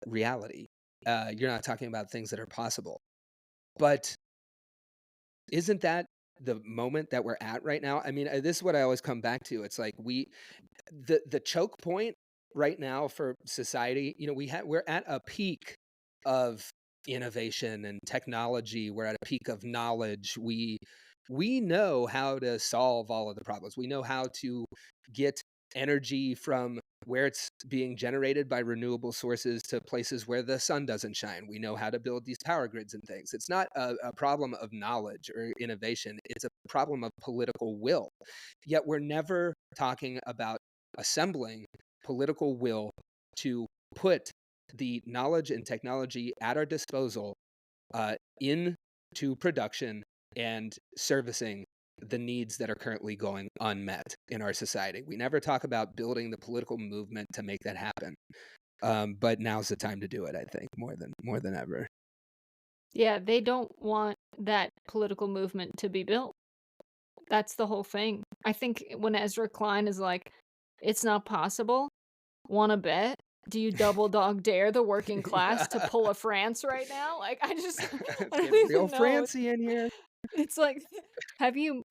reality. You're not talking about things that are possible." But isn't that the moment that we're at right now? I mean, this is what I always come back to. It's like the choke point right now for society, we're at a peak of innovation and technology. We're at a peak of knowledge. We know how to solve all of the problems. We know how to get energy from where it's being generated by renewable sources to places where the sun doesn't shine. We know how to build these power grids and things. It's not a problem of knowledge or innovation. It's a problem of political will. Yet we're never talking about assembling political will to put the knowledge and technology at our disposal into production and servicing the needs that are currently going unmet in our society. We never talk about building the political movement to make that happen. But now's the time to do it, I think, more than ever. Yeah, they don't want that political movement to be built. That's the whole thing. I think when Ezra Klein is like, "It's not possible. Wanna bet? Do you double dog dare the working class to Yeah. pull a France right now?" Like, I just Let's I get don't real even know. Francie in here. It's like, have you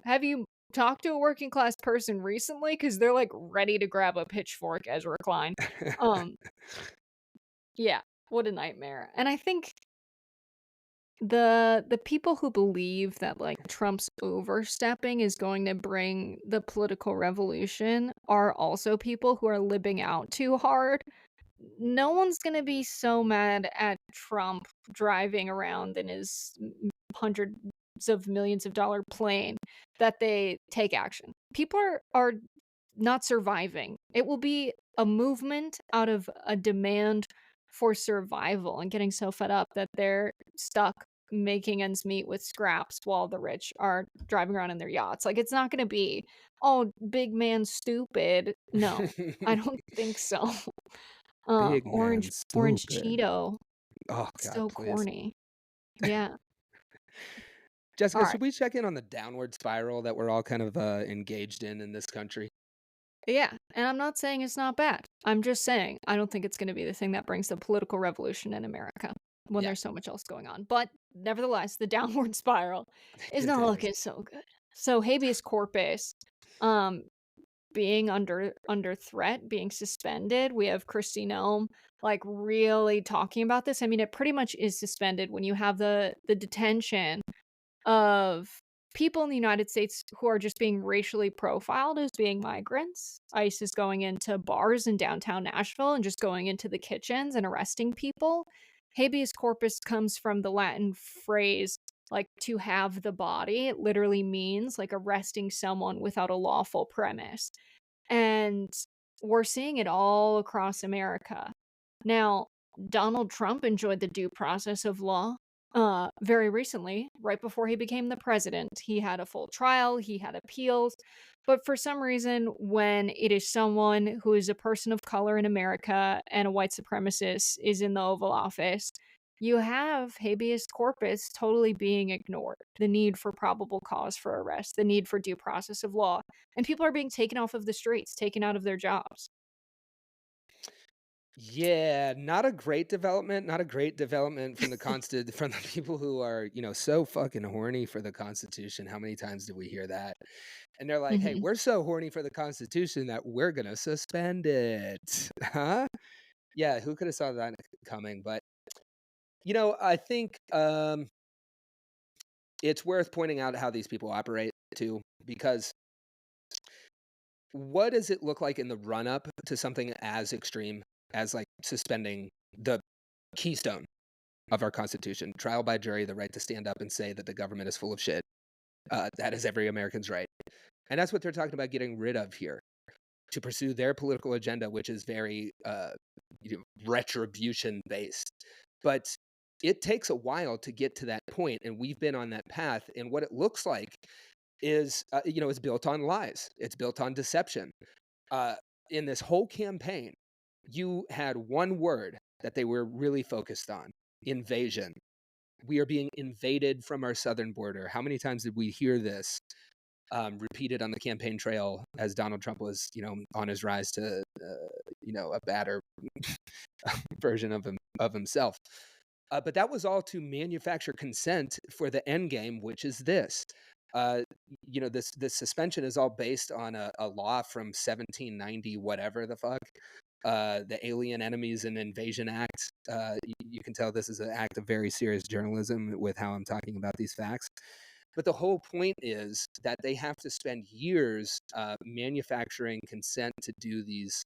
talked to a working class person recently? Because 'Cause they're, like, ready to grab a pitchfork, Ezra Klein. Um, yeah, what a nightmare. And I think the people who believe that, like, Trump's overstepping is going to bring the political revolution are also people who are libbing out too hard. No one's gonna be so mad at Trump driving around in his hundreds of millions of dollar plane that they take action. People are not surviving. It will be a movement out of a demand for survival and getting so fed up that they're stuck making ends meet with scraps while the rich are driving around in their yachts. Like, it's not gonna be, "Oh, big man stupid." No, I don't think so. Big man, Orange stupid. Cheeto, Oh god, so please. corny. Yeah. Jessica, Alright. should we check in on the downward spiral that we're all kind of engaged in this country? Yeah, and I'm not saying it's not bad. I'm just saying I don't think it's gonna be the thing that brings the political revolution in America when Yeah, there's so much else going on. But nevertheless, the downward spiral is it not is. looking so good. So habeas corpus, um, being under threat, being suspended. We have Christy Nome, like, really talking about this. I mean, it pretty much is suspended when you have the detention of people in the United States who are just being racially profiled as being migrants. ICE is going into bars in downtown Nashville and just going into the kitchens and arresting people. Habeas corpus comes from the Latin phrase, like, to have the body. It literally means, like, arresting someone without a lawful premise. And we're seeing it all across America. Now, Donald Trump enjoyed the due process of law very recently, right before he became the president. He had a full trial, he had appeals, but for some reason, when it is someone who is a person of color in America and a white supremacist is in the Oval Office, you have habeas corpus totally being ignored. The need for probable cause for arrest, the need for due process of law, and people are being taken off of the streets, taken out of their jobs. Yeah, not a great development, not a great development from from the people who are, so fucking horny for the Constitution. How many times do we hear that? And they're like, "Hey, Mhm. we're so horny for the Constitution that we're gonna suspend it." Huh? Yeah, who could have saw that coming? But, I think, it's worth pointing out how these people operate too, because what does it look like in the run up to something as extreme as, like, suspending the keystone of our Constitution, trial by jury, the right to stand up and say that the government is full of shit. That is every American's right. And that's what they're talking about getting rid of here to pursue their political agenda, which is very retribution based. But it takes a while to get to that point, and we've been on that path. And what it looks like is, it's built on lies. It's built on deception. Uh, in this whole campaign, you had one word that they were really focused on: invasion. We are being invaded from our southern border. How many times did we hear this repeated on the campaign trail as Donald Trump was, on his rise to, a badder version of himself? But that was all to manufacture consent for the end game, which is this. Uh, this suspension is all based on a law from 1790, whatever the fuck. The Alien Enemies and Invasion Act. You can tell this is an act of very serious journalism with how I'm talking about these facts. But the whole point is that they have to spend years manufacturing consent to do these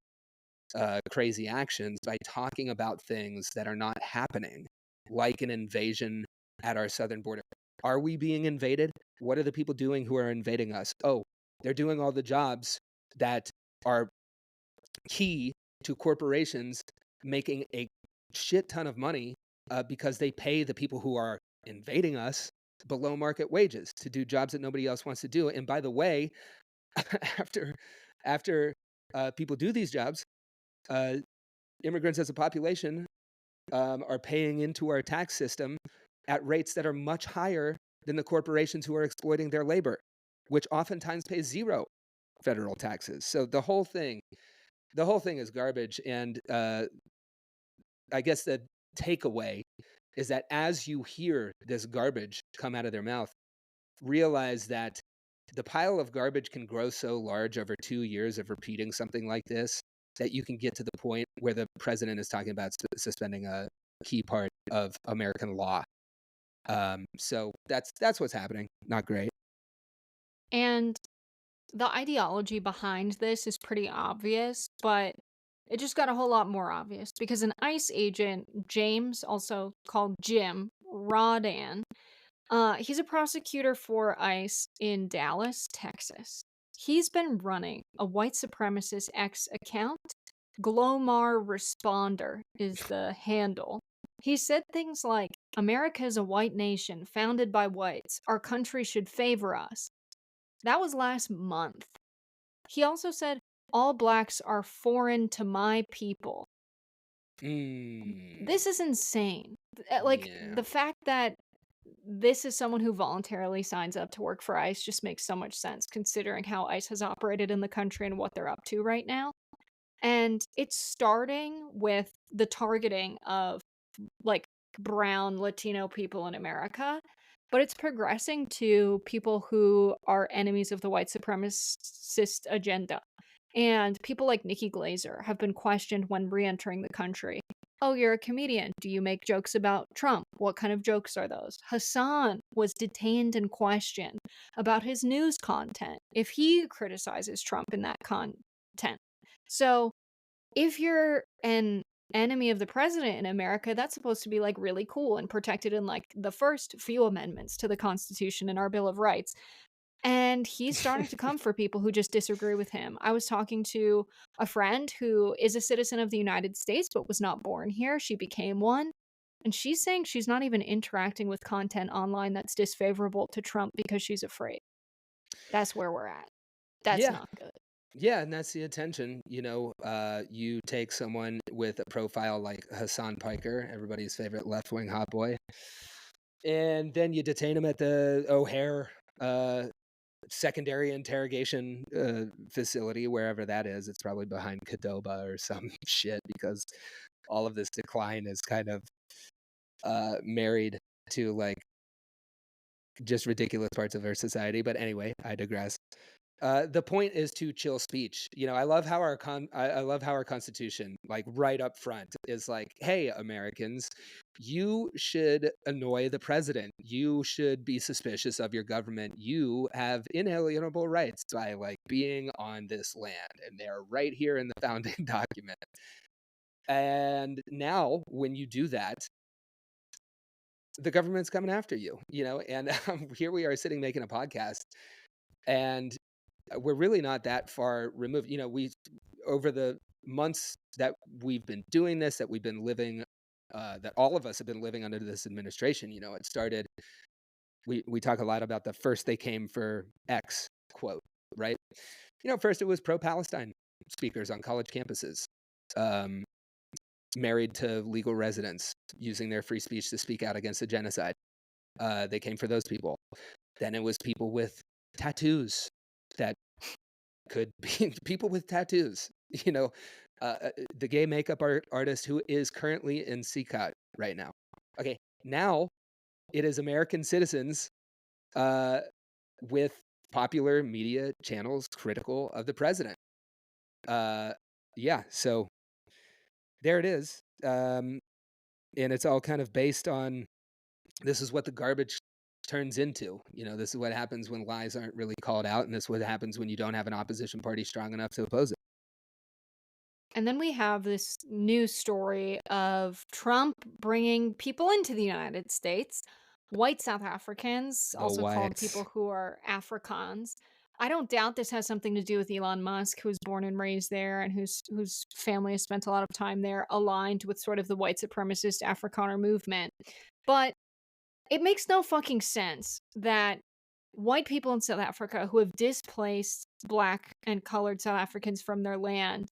crazy actions by talking about things that are not happening, like an invasion at our southern border. Are we being invaded? What are the people doing who are invading us? Oh, they're doing all the jobs that are key to corporations making a shit ton of money because they pay the people who are invading us below market wages to do jobs that nobody else wants to do. And by the way, after people do these jobs, uh, immigrants as a population are paying into our tax system at rates that are much higher than the corporations who are exploiting their labor, which oftentimes pay zero federal taxes. So the whole thing is garbage. And I guess the takeaway is that as you hear this garbage come out of their mouth, realize that the pile of garbage can grow so large over 2 years of repeating something like this that you can get to the point where the president is talking about suspending a key part of American law. So that's what's happening. Not great. And the ideology behind this is pretty obvious, but it just got a whole lot more obvious because an ICE agent, James, also called Jim Rodan, he's a prosecutor for ICE in Dallas, Texas. He's been running a white supremacist X account. Glomar Responder is the handle. He said things like, America is a white nation founded by whites. Our country should favor us. That was last month. He also said, all blacks are foreign to my people. Mm, This is insane. Like, yeah. the fact that this is someone who voluntarily signs up to work for ICE just makes so much sense considering how ICE has operated in the country and what they're up to right now. And it's starting with the targeting of like brown Latino people in America, but it's progressing to people who are enemies of the white supremacist agenda. And people like Nikki Glazer have been questioned when re entering the country. Oh, you're a comedian. Do you make jokes about Trump? What kind of jokes are those? Hassan was detained and questioned about his news content if he criticizes Trump in that content. So if you're an enemy of the president in America, that's supposed to be like really cool and protected in like the first few amendments to the Constitution and our Bill of Rights. And he's starting to come for people who just disagree with him. I was talking to a friend who is a citizen of the United States but was not born here. She became one. And she's saying she's not even interacting with content online that's disfavorable to Trump because she's afraid. That's where we're at. That's Yeah. not good. Yeah, and that's the attention. You take someone with a profile like Hassan Piker, everybody's favorite left-wing hot boy, and then you detain him at the O'Hare uh, secondary interrogation facility, wherever that is. It's probably behind Cadoba or some shit because all of this decline is kind of married to like just ridiculous parts of our society. But anyway, I digress. The point is to chill speech. I love how I love how our Constitution, like right up front, is like, "Hey, Americans, you should annoy the president. You should be suspicious of your government. You have inalienable rights by like being on this land, and they're right here in the founding document." And now, when you do that, the government's coming after you. And here we are sitting making a podcast, and we're really not that far removed. We over the months that we've been doing this, that we've been living that all of us have been living under this administration. It started. We talk a lot about the first they came for X quote, right? First it was pro-Palestine speakers on college campuses, um, married to legal residents, using their free speech to speak out against the genocide. They came for those people. Then it was people with tattoos that could be people with tattoos. You know, the gay makeup artist who is currently in CCOT right now. Okay, now it is American citizens uh, with popular media channels critical of the president. Yeah, so there it is. And it's all kind of based on this is what the garbage turns into. This is what happens when lies aren't really called out, and this is what happens when you don't have an opposition party strong enough to oppose it. And then we have this news story of Trump bringing people into the United States, white South Africans, The also called people whites. who are Afrikaans. I don't doubt this has something to do with Elon Musk, who was born and raised there and whose family has spent a lot of time there, aligned with sort of the white supremacist Afrikaner movement. But it makes no fucking sense that white people in South Africa who have displaced black and colored South Africans from their land,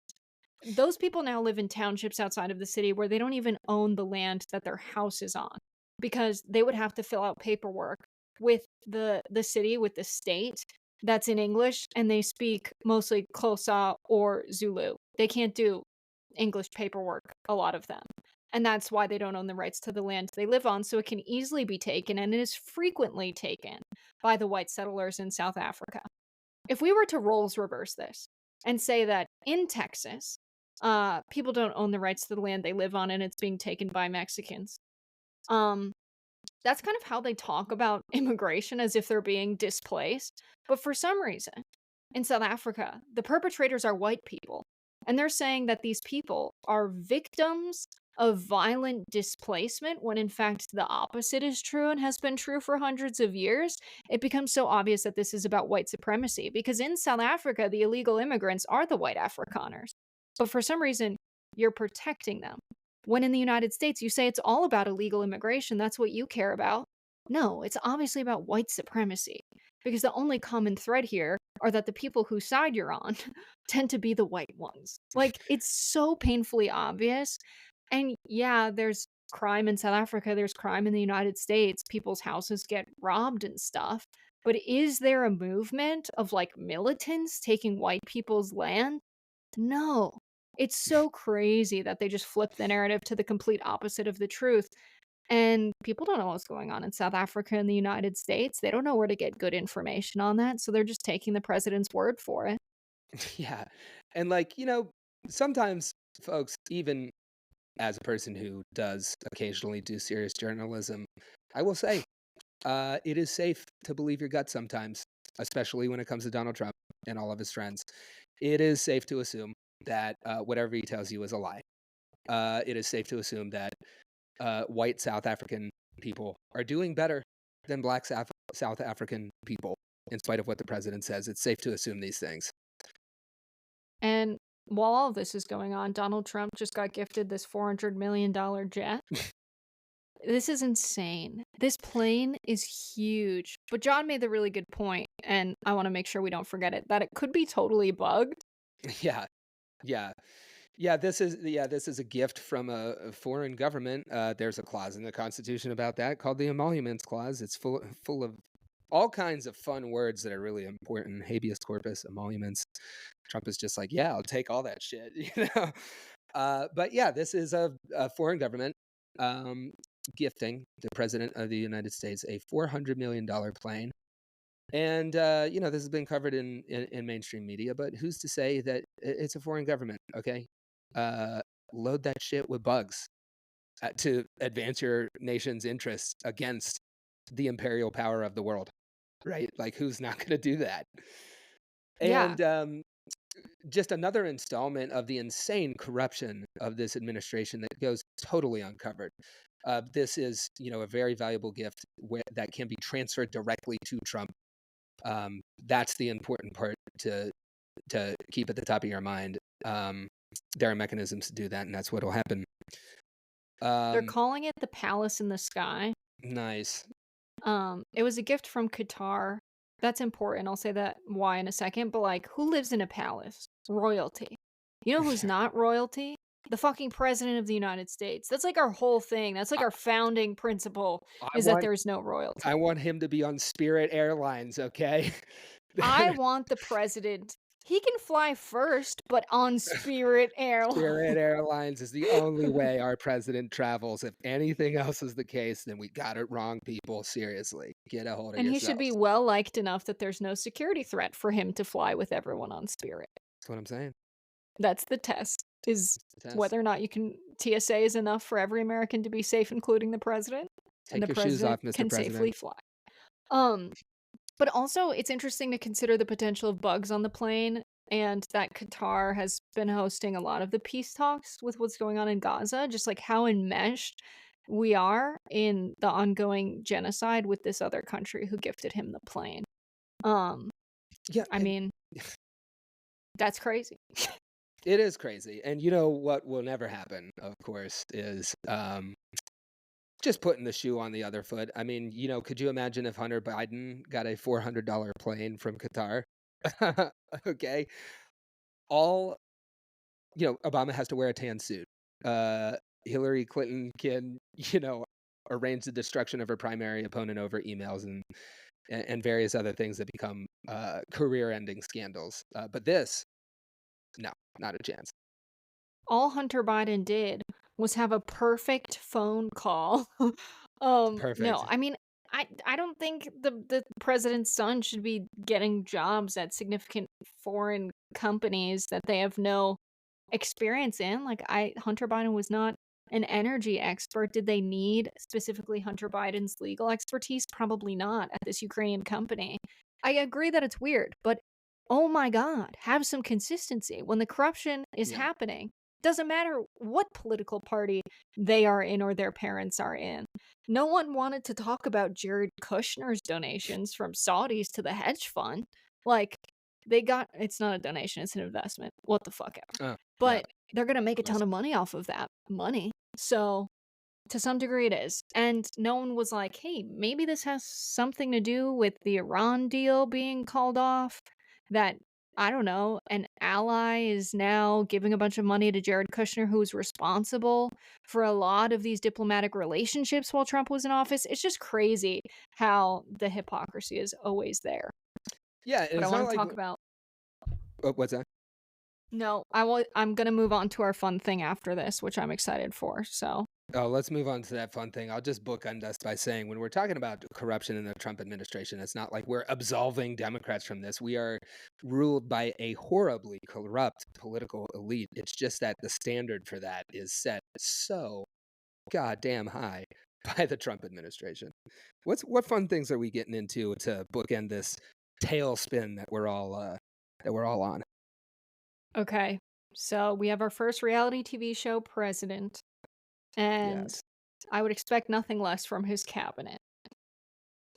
those people now live in townships outside of the city where they don't even own the land that their house is on, because they would have to fill out paperwork with the city, with the state, that's in English, and they speak mostly Xhosa or Zulu. They can't do English paperwork, a lot of them. And that's why they don't own the rights to the land they live on, so it can easily be taken, and it is frequently taken by the white settlers in South Africa. If we were to roles reverse this and say that in Texas, people don't own the rights to the land they live on and it's being taken by Mexicans, um, that's kind of how they talk about immigration, as if they're being displaced. But for some reason, in South Africa, the perpetrators are white people. And they're saying that these people are victims of violent displacement when in fact the opposite is true and has been true for hundreds of years. It becomes so obvious that this is about white supremacy, because in South Africa, the illegal immigrants are the white Afrikaners. But for some reason, you're protecting them. When in the United States, you say it's all about illegal immigration, that's what you care about. No, it's obviously about white supremacy, because the only common thread here are that the people whose side you're on tend to be the white ones. Like, it's so painfully obvious. And yeah, there's crime in South Africa, there's crime in the United States, people's houses get robbed and stuff. But is there a movement of like militants taking white people's land? No. It's so crazy that they just flip the narrative to the complete opposite of the truth. And people don't know what's going on in South Africa and the United States. They don't know where to get good information on that, so they're just taking the president's word for it. Yeah. And sometimes folks, even as a person who does occasionally do serious journalism, I will say, it is safe to believe your gut sometimes, especially when it comes to Donald Trump and all of his friends. It is safe to assume that whatever he tells you is a lie. It is safe to assume that white South African people are doing better than black South African people, in spite of what the president says. It's safe to assume these things. And while all of this is going on, Donald Trump just got gifted this $400 million jet. This is insane. This plane is huge. But John made the really good point, and I want to make sure we don't forget it, that it could be totally bugged. Yeah, yeah. This is a gift from a foreign government. There's a clause in the Constitution about that called the emoluments clause. It's full of all kinds of fun words that are really important. Habeas corpus, emoluments. Trump is just like, yeah, I'll take all that shit, But yeah, this is a foreign government um, gifting the president of the United States a $400 million plane. And this has been covered in mainstream media, but who's to say that it's a foreign government? Okay, uh, load that shit with bugs to advance your nation's interests against the imperial power of the world, right? Like, who's not going to do that? Yeah. And just another installment of the insane corruption of this administration that goes totally uncovered. This is, a very valuable gift that can be transferred directly to Trump. That's the important part to keep at the top of your mind. There are mechanisms to do that, and that's what will happen. They're Um, calling it the Palace in the Sky. nice. It was a gift from Qatar. That's important. I'll say that why in a second, but, like, who lives in a palace? Royalty. You know who's not royalty? The fucking president of the United States. That's, like, our whole thing. That's, like, I our founding principle I is that want there's no royalty. I want him to be on Spirit Airlines, okay? I want the president he can fly first, but on Spirit Spirit Airlines. Airlines is the only way our president travels. If anything else is the case, then we got it wrong, people. Seriously, get a hold of And he should be yourselves. well liked enough that there's no security threat for him to fly with everyone on Spirit. That's what I'm saying. That's the test, is It's the test. whether or not you can TSA is enough for every American to be safe, including the president, and Take the your shoes president off, Mr. can safely President. fly. Um, but also it's interesting to consider the potential of bugs on the plane and that Qatar has been hosting a lot of the peace talks with what's going on in Gaza, just like how enmeshed we are in the ongoing genocide with this other country who gifted him the plane. Um, Yeah, I and mean, that's crazy. it is crazy. And you know what will never happen, of course, is just putting the shoe on the other foot. I mean, could you imagine if Hunter Biden got a $400 plane from Qatar? Okay. All Obama has to wear a tan suit. Uh, Hillary Clinton can, arrange the destruction of her primary opponent over emails and various other things that become career-ending scandals. But this, no, not a chance. All Hunter Biden did was have a perfect phone call. No, Perfect. I mean, I don't think the president's son should be getting jobs at significant foreign companies that they have no experience in. Like, I Hunter Biden was not an energy expert. Did they need specifically Hunter Biden's legal expertise? Probably not at this Ukrainian company. I agree that it's weird, but oh my God, have some consistency. When the corruption is Yeah. happening, doesn't matter what political party they are in or their parents are in. No one wanted to talk about Jared Kushner's donations from Saudis to the hedge fund. Like, they got it's not a donation, it's an investment. What the fuck ever. Oh, yeah. But they're gonna make a ton Listen. of money off of that money. So, to some degree it is. And no one was like, "Hey, maybe this has something to do with the Iran deal being called off, that, I don't know, an ally is now giving a bunch of money to Jared Kushner, who's responsible for a lot of these diplomatic relationships while Trump was in office." It's just crazy how the hypocrisy is always there. Yeah, and But I it's not wanna like talk about what's that? No, I'm gonna move on to our fun thing after this, which I'm excited for, so Oh, let's move on to that fun thing. I'll just bookend us by saying when we're talking about corruption in the Trump administration, it's not like we're absolving Democrats from this. We are ruled by a horribly corrupt political elite. It's just that the standard for that is set so goddamn high by the Trump administration. What fun things are we getting into to bookend this tailspin that we're all on? okay. So, we have our first reality TV show president, and Yes. I would expect nothing less from his cabinet.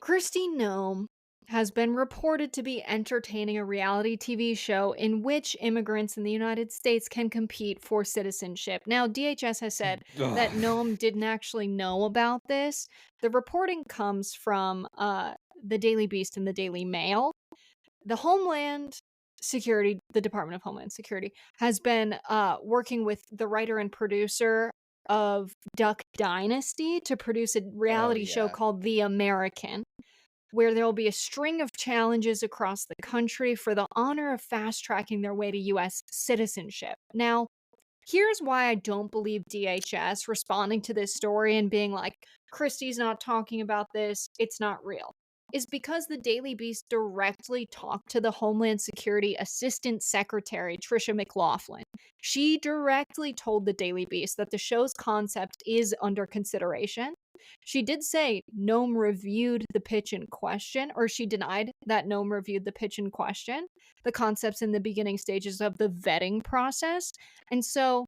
Kristi Noem has been reported to be entertaining a reality TV show in which immigrants in the United States can compete for citizenship. Now, DHS has said that Ugh. Noem didn't actually know about this. The reporting comes from the Daily Beast and the Daily Mail. The Homeland Security, the Department of Homeland Security, has been working with the writer and producer of Duck Dynasty to produce a Oh reality show yeah. called The American, where there will be a string of challenges across the country for the honor of fast tracking their way to US citizenship. Now, here's why I don't believe DHS responding to this story and being like, Christie's not talking about this, it's not real. Is because the Daily Beast directly talked to the Homeland Security Assistant Secretary, Tricia McLaughlin. She directly told the Daily Beast that the show's concept is under consideration. She did say Noam reviewed the pitch in question, or she denied that Noam reviewed the pitch in question, the concepts in the beginning stages of the vetting process. And so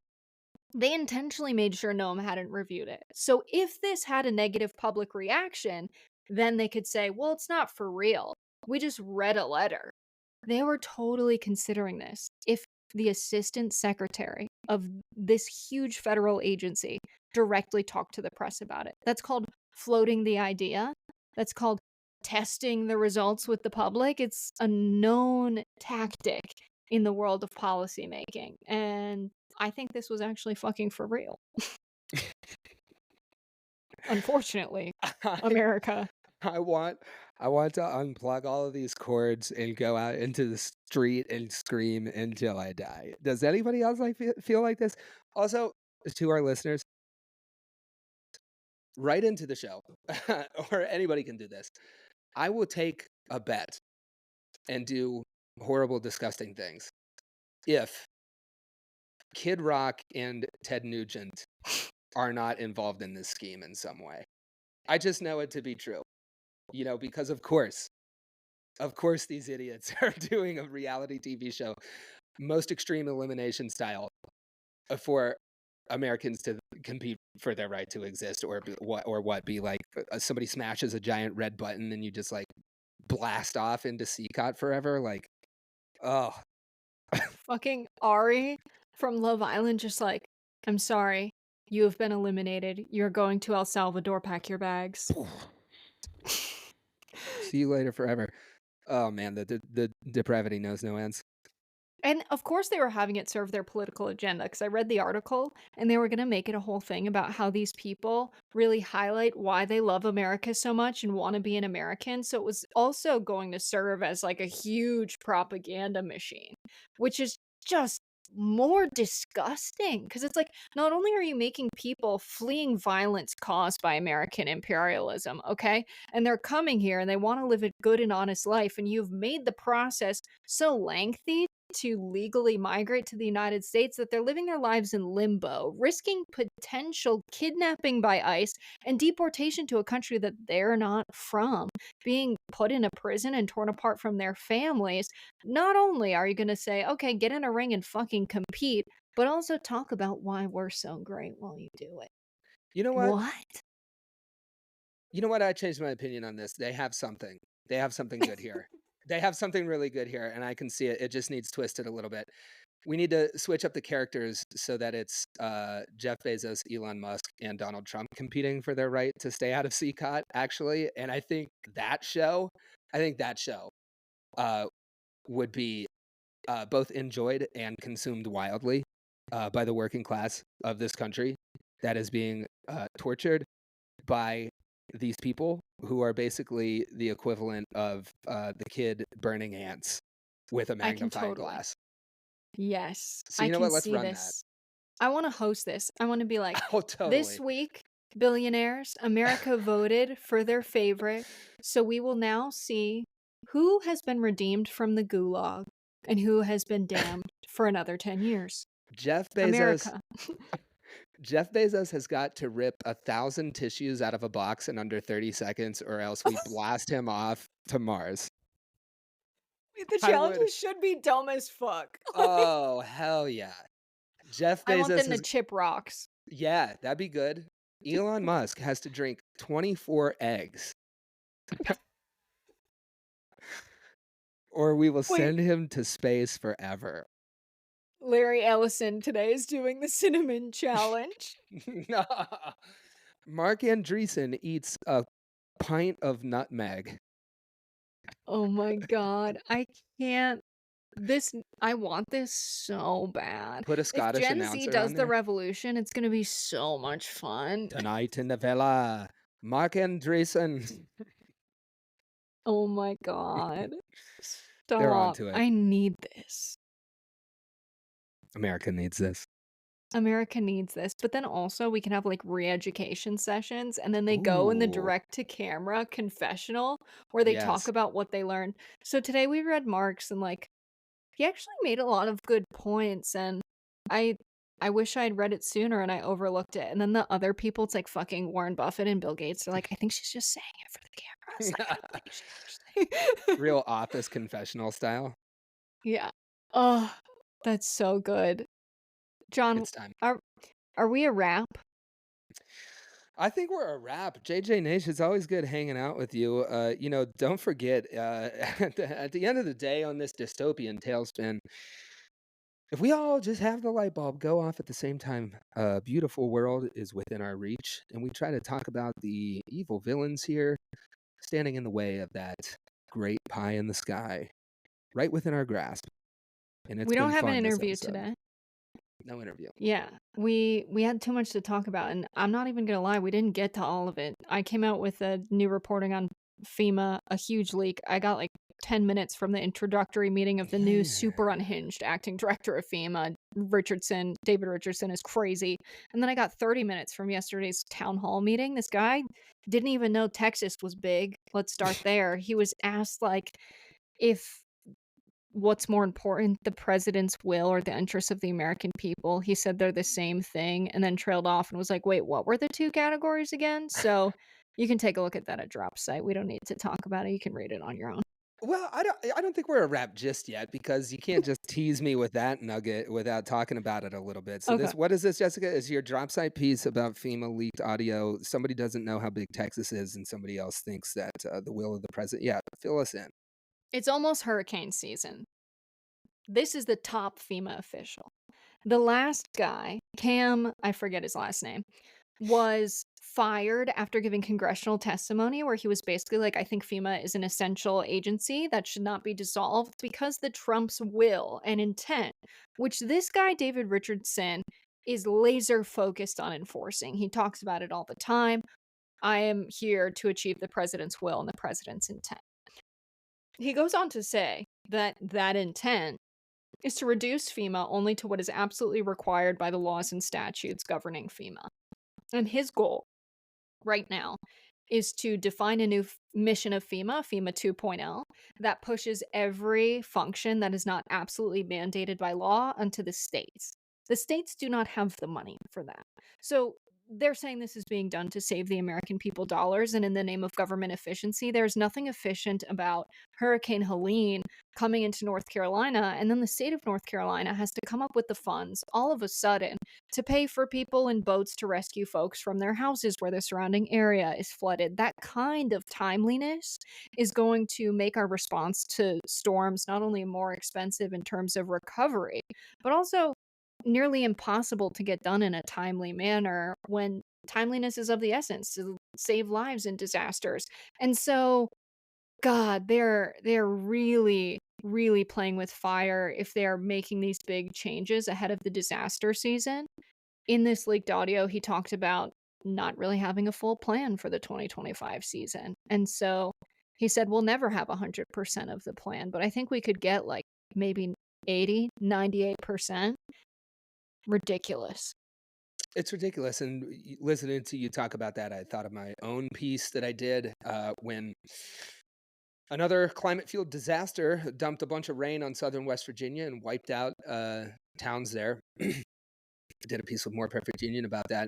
they intentionally made sure Noam hadn't reviewed it. So if this had a negative public reaction, then they could say, well, it's not for real. We just read a letter. They were totally considering this. If the assistant secretary of this huge federal agency directly talk to the press about it. That's called floating the idea. That's called testing the results with the public. It's a known tactic in the world of policymaking. And I think this was actually fucking for real. Unfortunately, I America. I want I want to unplug all of these cords and go out into the street and scream until I die. Does anybody else feel like this? Also, to our listeners, write into the show, or anybody can do this. I will take a bet and do horrible, disgusting things if Kid Rock and Ted Nugent are not involved in this scheme in some way. I just know it to be true, because of course, these idiots are doing a reality TV show, most extreme elimination style, for Americans to compete for their right to exist, or be like somebody smashes a giant red button and you just like blast off into CCOT forever. Like, oh, Fucking Ari from Love Island just like, I'm sorry, you have been eliminated. You're going to El Salvador, pack your bags. see you later forever. Oh man, the depravity knows no ends. And of course they were having it serve their political agenda because I read the article and they were going to make it a whole thing about how these people really highlight why they love America so much and want to be an American. So it was also going to serve as like a huge propaganda machine, which is just more disgusting because it's like not only are you making people fleeing violence caused by American imperialism, okay, and they're coming here and they want to live a good and honest life, and you've made the process so lengthy to legally migrate to the United States that they're living their lives in limbo, risking potential kidnapping by ICE and deportation to a country that they're not from, being put in a prison and torn apart from their families. Not only are you going to say, okay, get in a ring and fucking compete, but also talk about why we're so great while you do it. You know what? What? You know what? I changed my opinion on this. They have something. They have something good here. They have something really good here, and I can see it. It just needs twisted a little bit. We need to switch up the characters so that it's Jeff Bezos, Elon Musk, and Donald Trump competing for their right to stay out of CCOT, actually. And I think that show uh, would be both enjoyed and consumed wildly by the working class of this country that is being tortured by these people who are basically the equivalent of the kid burning ants with a I can magnifying totally. glass. Yes, So I you know can what? Let's see run that. this. I want to host this. I want to be like, Oh, this totally. week, billionaires, America voted for their favorite. So we will now see who has been redeemed from the gulag and who has been damned for another 10 years. Jeff Bezos. America. Jeff Bezos has got to rip 1,000 tissues out of a box in under 30 seconds, or else we blast him off to Mars. The I would. challenges should be dumb as fuck. Oh, hell yeah. Jeff I want Bezos them to has. chip rocks. Yeah, that'd be good. Elon Musk has to drink 24 eggs, or we will Wait, send him to space forever. Larry Ellison today is doing the cinnamon challenge. No. Mark Andreessen eats a pint of nutmeg. Oh my god, I can't. I want this so bad. Put a If Scottish Gen Z announcer does on the there. revolution, it's gonna be so much fun. Tonight in the villa, Mark Andreessen. Oh my god. They're on Stop. to it. I need this. America needs this. America needs this. But then also we can have like re-education sessions and then they go in the Ooh, direct to camera confessional where they talk yes. about what they learned. So today we read Marx and like he actually made a lot of good points and I I wish I'd read it sooner and I overlooked it. And then the other people, it's like fucking Warren Buffett and Bill Gates. They're like, I think she's just saying it for the camera. It's like, I don't think she's actually. Real office confessional style. Yeah. Oh, that's so good. John, It's time. are we a wrap? I think we're a wrap. JJ Nation, it's always good hanging out with you. Don't forget, at the end of the day on this dystopian tailspin, If we all just have the light bulb go off at the same time, a beautiful world is within our reach, and we try to talk about the evil villains here standing in the way of that great pie in the sky, right within our grasp. And it's We don't been have an fun this interview episode. today. No interview. Yeah, we had too much to talk about, and I'm not even gonna lie, we didn't get to all of it. I came out with a new reporting on FEMA, a huge leak. I got like 10 minutes from the introductory meeting of the new Yeah. super unhinged acting director of FEMA, Richardson. David Richardson is crazy. And then I got 30 minutes from yesterday's town hall meeting. This guy didn't even know Texas was big. Let's start there. He was asked like if what's more important, the president's will or the interests of the American people? He said they're the same thing and then trailed off and was like, "Wait, what were the 2 categories again?" So, you can take a look at that at Drop site. We don't need to talk about it. You can read it on your own. Well, I don't think we're a wrap just yet because you can't just tease me with that nugget without talking about it a little bit. So Okay. this what is this, Jessica? Is your drop site piece about FEMA leaked audio? Somebody doesn't know how big Texas is, and somebody else thinks that the will of the president. Yeah, fill us in. It's almost hurricane season. This is the top FEMA official. The last guy, Cam, I forget his last name, was fired after giving congressional testimony where he was basically like, I think FEMA is an essential agency that should not be dissolved because the Trump's will and intent, which this guy, David Richardson, is laser focused on enforcing. He talks about it all the time. I am here to achieve the president's will and the president's intent. He goes on to say that that intent is to reduce FEMA only to what is absolutely required by the laws and statutes governing FEMA. And his goal right now is to define a new mission of FEMA, FEMA 2.0, that pushes every function that is not absolutely mandated by law onto the states. The states do not have the money for that. So they're saying this is being done to save the American people dollars, and in the name of government efficiency, there's nothing efficient about Hurricane Helene coming into North Carolina, and then the state of North Carolina has to come up with the funds all of a sudden to pay for people in boats to rescue folks from their houses where the surrounding area is flooded. That kind of timeliness is going to make our response to storms not only more expensive in terms of recovery, but also nearly impossible to get done in a timely manner when timeliness is of the essence to save lives in disasters. And so, God, they're really, really playing with fire if they're making these big changes ahead of the disaster season. In this leaked audio, he talked about not really having a full plan for the 2025 season. And so he said, we'll never have 100% of the plan, but I think we could get like maybe 80, 98%. Ridiculous. It's ridiculous. And listening to you talk about that, I thought of my own piece that I did when another climate fueled disaster dumped a bunch of rain on southern West Virginia and wiped out towns there. Did a piece with More Perfect Union about that.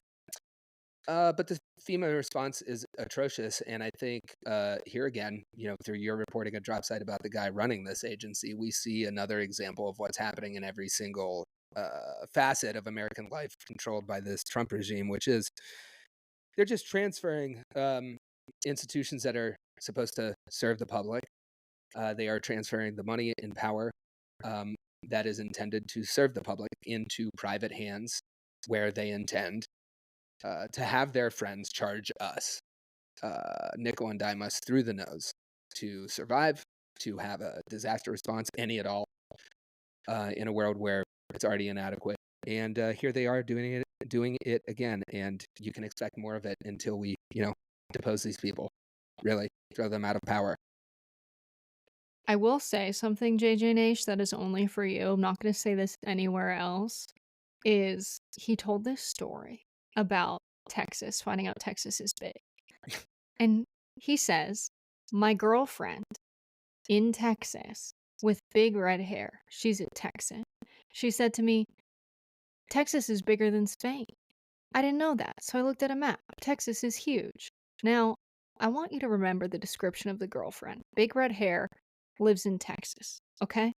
But the FEMA response is atrocious, and I think here again, through your reporting a drop site about the guy running this agency, we see another example of what's happening in every single facet of American life controlled by this Trump regime, which is they're just transferring institutions that are supposed to serve the public. They are transferring the money and power that is intended to serve the public into private hands where they intend to have their friends charge us, nickel and dime us through the nose to survive, to have a disaster response, any at all, in a world where it's already inadequate. And here they are doing it again. And you can expect more of it until we, depose these people, really throw them out of power. I will say something, JJ Nash, that is only for you. I'm not going to say this anywhere else. Is he told this story about Texas, finding out Texas is big. And he says, my girlfriend in Texas with big red hair, she's a Texan. She said to me, Texas is bigger than Spain. I didn't know that, so I looked at a map. Texas is huge. Now, I want you to remember the description of the girlfriend. Big red hair, lives in Texas, okay?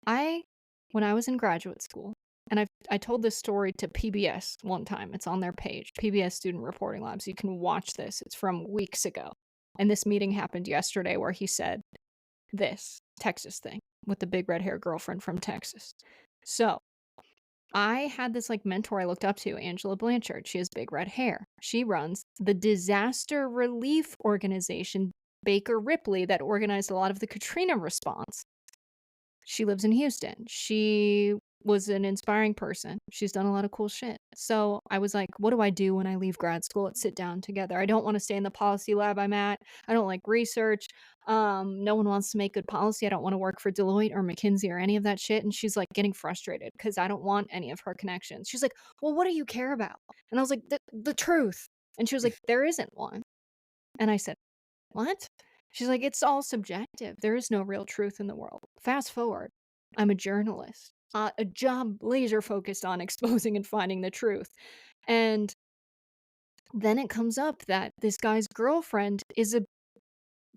When I was in graduate school, and I told this story to PBS one time. It's on their page, PBS Student Reporting Labs. You can watch this. It's from weeks ago. And this meeting happened yesterday where he said this Texas thing with the big red hair girlfriend from Texas. So I had this like mentor I looked up to, Angela Blanchard. She has big red hair. She runs the disaster relief organization Baker Ripley that organized a lot of the Katrina response. She lives in Houston. She was an inspiring person. She's done a lot of cool shit. So I was like, what do I do when I leave grad school? Let's sit down together. I don't want to stay in the policy lab I'm at. I don't like research. No one wants to make good policy. I don't want to work for Deloitte or McKinsey or any of that shit. And she's like getting frustrated because I don't want any of her connections. She's like, well, what do you care about? And I was like, the truth. And she was like, there isn't one. And I said, what? She's like, it's all subjective. There is no real truth in the world. Fast forward, I'm a journalist, a job laser focused on exposing and finding the truth. And then it comes up that this guy's girlfriend is a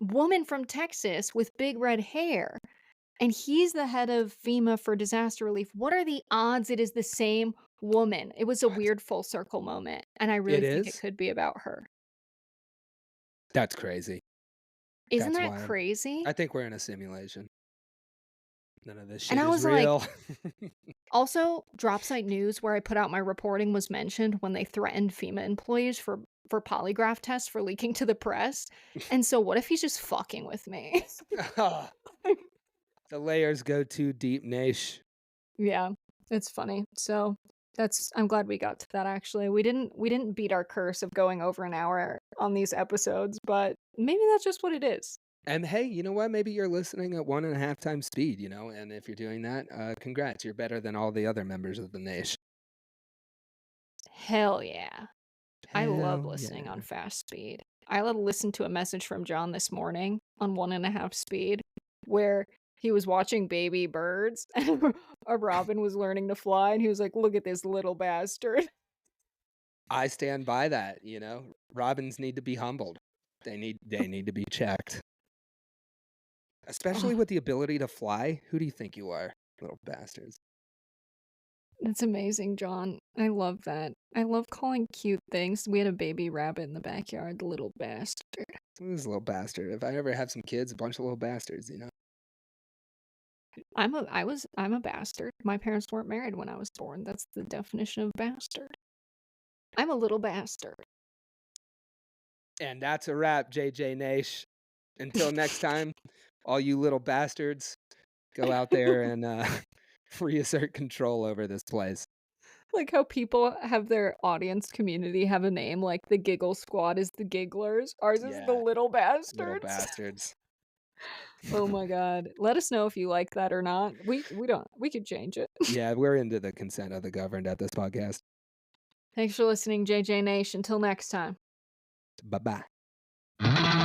woman from Texas with big red hair. And he's the head of FEMA for disaster relief. What are the odds it is the same woman? It was a What? weird full circle moment. And I It really think it is? could be about her. That's crazy. Isn't That's that wild. crazy? I think we're in a simulation. None of this And shit I is was like, real. also, Dropsite News, where I put out my reporting, was mentioned when they threatened FEMA employees for polygraph tests for leaking to the press. And so what if he's just fucking with me? The layers go too deep, Nash. Yeah, it's funny. So I'm glad we got to that actually. We didn't beat our curse of going over an hour on these episodes, but maybe that's just what it is. And hey, you know what? Maybe you're listening at 1.5 times speed, and if you're doing that, congrats. You're better than all the other members of the Nash. Hell yeah. I love Hell listening on yeah. fast speed. I listened to a message from John this morning on 1.5 speed where he was watching baby birds and a robin was learning to fly and he was like, look at this little bastard. I stand by that, Robins need to be humbled. They need to be checked. Especially Oh, with the ability to fly. Who do you think you are, little bastards? that's amazing, John. I love that. I love calling cute things. We had a baby rabbit in the backyard, the little bastard. This little bastard. If I ever have some kids, a bunch of little bastards, I'm a bastard. My parents weren't married when I was born. That's the definition of bastard. I'm a little bastard. And that's a wrap, JJ Nash. Until next time, all you little bastards, go out there and reassert control over this place. Like how people have their audience community have a name, like the Giggle Squad is the Gigglers. Ours is the Yeah, Little little Bastards. bastards. Oh my god. Let us know if you like that or not. We could change it. Yeah, we're into the consent of the governed at this podcast. Thanks for listening, JJ Nation. Until next time. Bye bye.